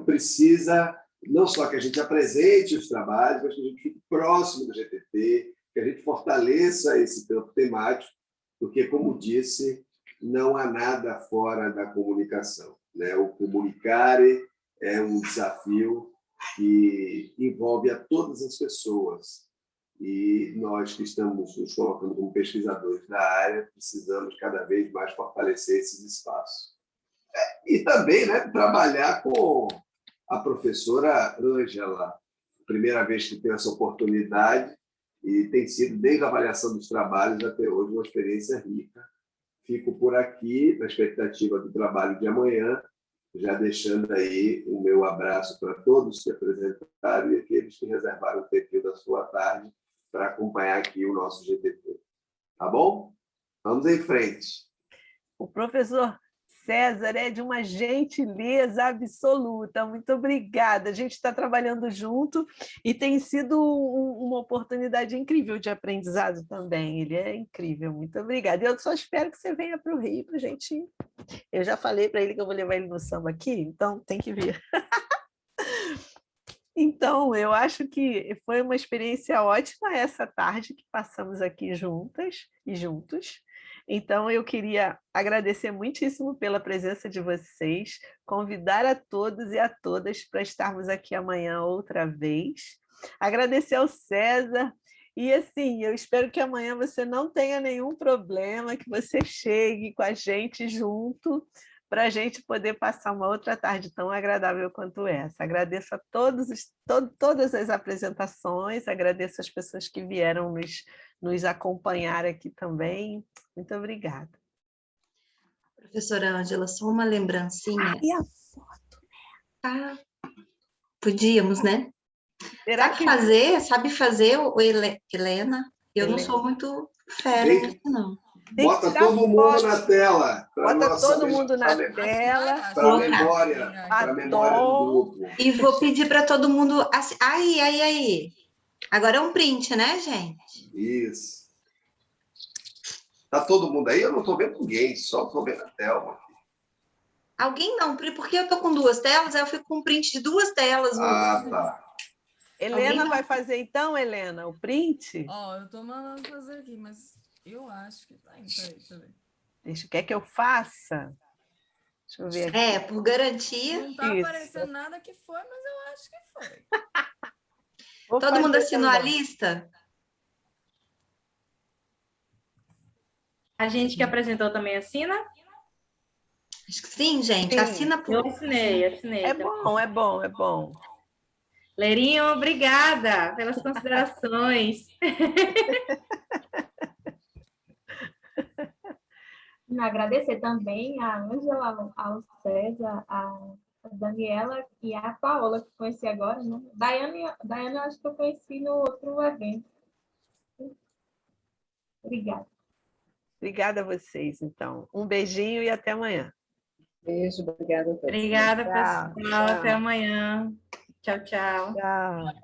precisa não só que a gente apresente os trabalhos, mas que a gente fique próximo do GTT, que a gente fortaleça esse campo temático, porque, como disse, não há nada fora da comunicação. né? O comunicar é um desafio que envolve a todas as pessoas. E nós que estamos nos colocando como pesquisadores da área, precisamos cada vez mais fortalecer esses espaços. E também, né, trabalhar com a professora Ângela, primeira vez que tenho essa oportunidade, e tem sido, desde a avaliação dos trabalhos até hoje, uma experiência rica. Fico por aqui, na expectativa do trabalho de amanhã, já deixando aí o meu abraço para todos que apresentaram e aqueles que reservaram o tempinho da sua tarde para acompanhar aqui o nosso GTT. Tá bom? Vamos em frente. O professor César é de uma gentileza absoluta. Muito obrigada. A gente está trabalhando junto e tem sido uma oportunidade incrível de aprendizado também. Ele é incrível. Muito obrigada. Eu só espero que você venha para o Rio para a gente... Eu já falei para ele que eu vou levar ele no samba aqui, então tem que vir. Então, eu acho que foi uma experiência ótima essa tarde que passamos aqui juntas e juntos. Então, eu queria agradecer muitíssimo pela presença de vocês, convidar a todos e a todas para estarmos aqui amanhã outra vez. Agradecer ao César. E, assim, eu espero que amanhã você não tenha nenhum problema, que você chegue com a gente junto, para a gente poder passar uma outra tarde tão agradável quanto essa. Agradeço a todas as apresentações, agradeço as pessoas que vieram nos acompanhar aqui também. Muito obrigada. Professora Ângela, só uma lembrancinha. E a foto? Ah, podíamos, né? Será Sabe fazer, Helena? Eu não sou muito fera nisso, não. Bota todo mundo na tela. Bota todo mundo na tela. Para a memória do grupo. E vou pedir para todo mundo... Aí. Agora é um print, né, gente? Isso. Tá todo mundo aí? Eu não estou vendo ninguém, só estou vendo a Thelma. Alguém não, porque eu tô com duas telas, aí eu fico com um print de duas telas. Ah, tá. Helena vai fazer então, Helena, o print? Ó, eu tô mandando fazer aqui, mas eu acho que tá. Peraí. Quer que eu faça? Deixa eu ver aqui. Por garantia. Não tá aparecendo nada que foi, mas eu acho que foi. Todo mundo assinou a lista? A gente que apresentou também assina? Acho que sim, gente. Sim. Assina por... Eu assinei. É bom. Lerinho, obrigada pelas considerações. Agradecer também a Ângela, ao César, a Daniela e a Paola, que conheci agora, né? Daiane, acho que eu conheci no outro evento. Obrigada. Obrigada a vocês, então. Um beijinho e até amanhã. Beijo, obrigada a todos. Obrigada, pessoal. Até amanhã. Tchau, tchau. Tchau.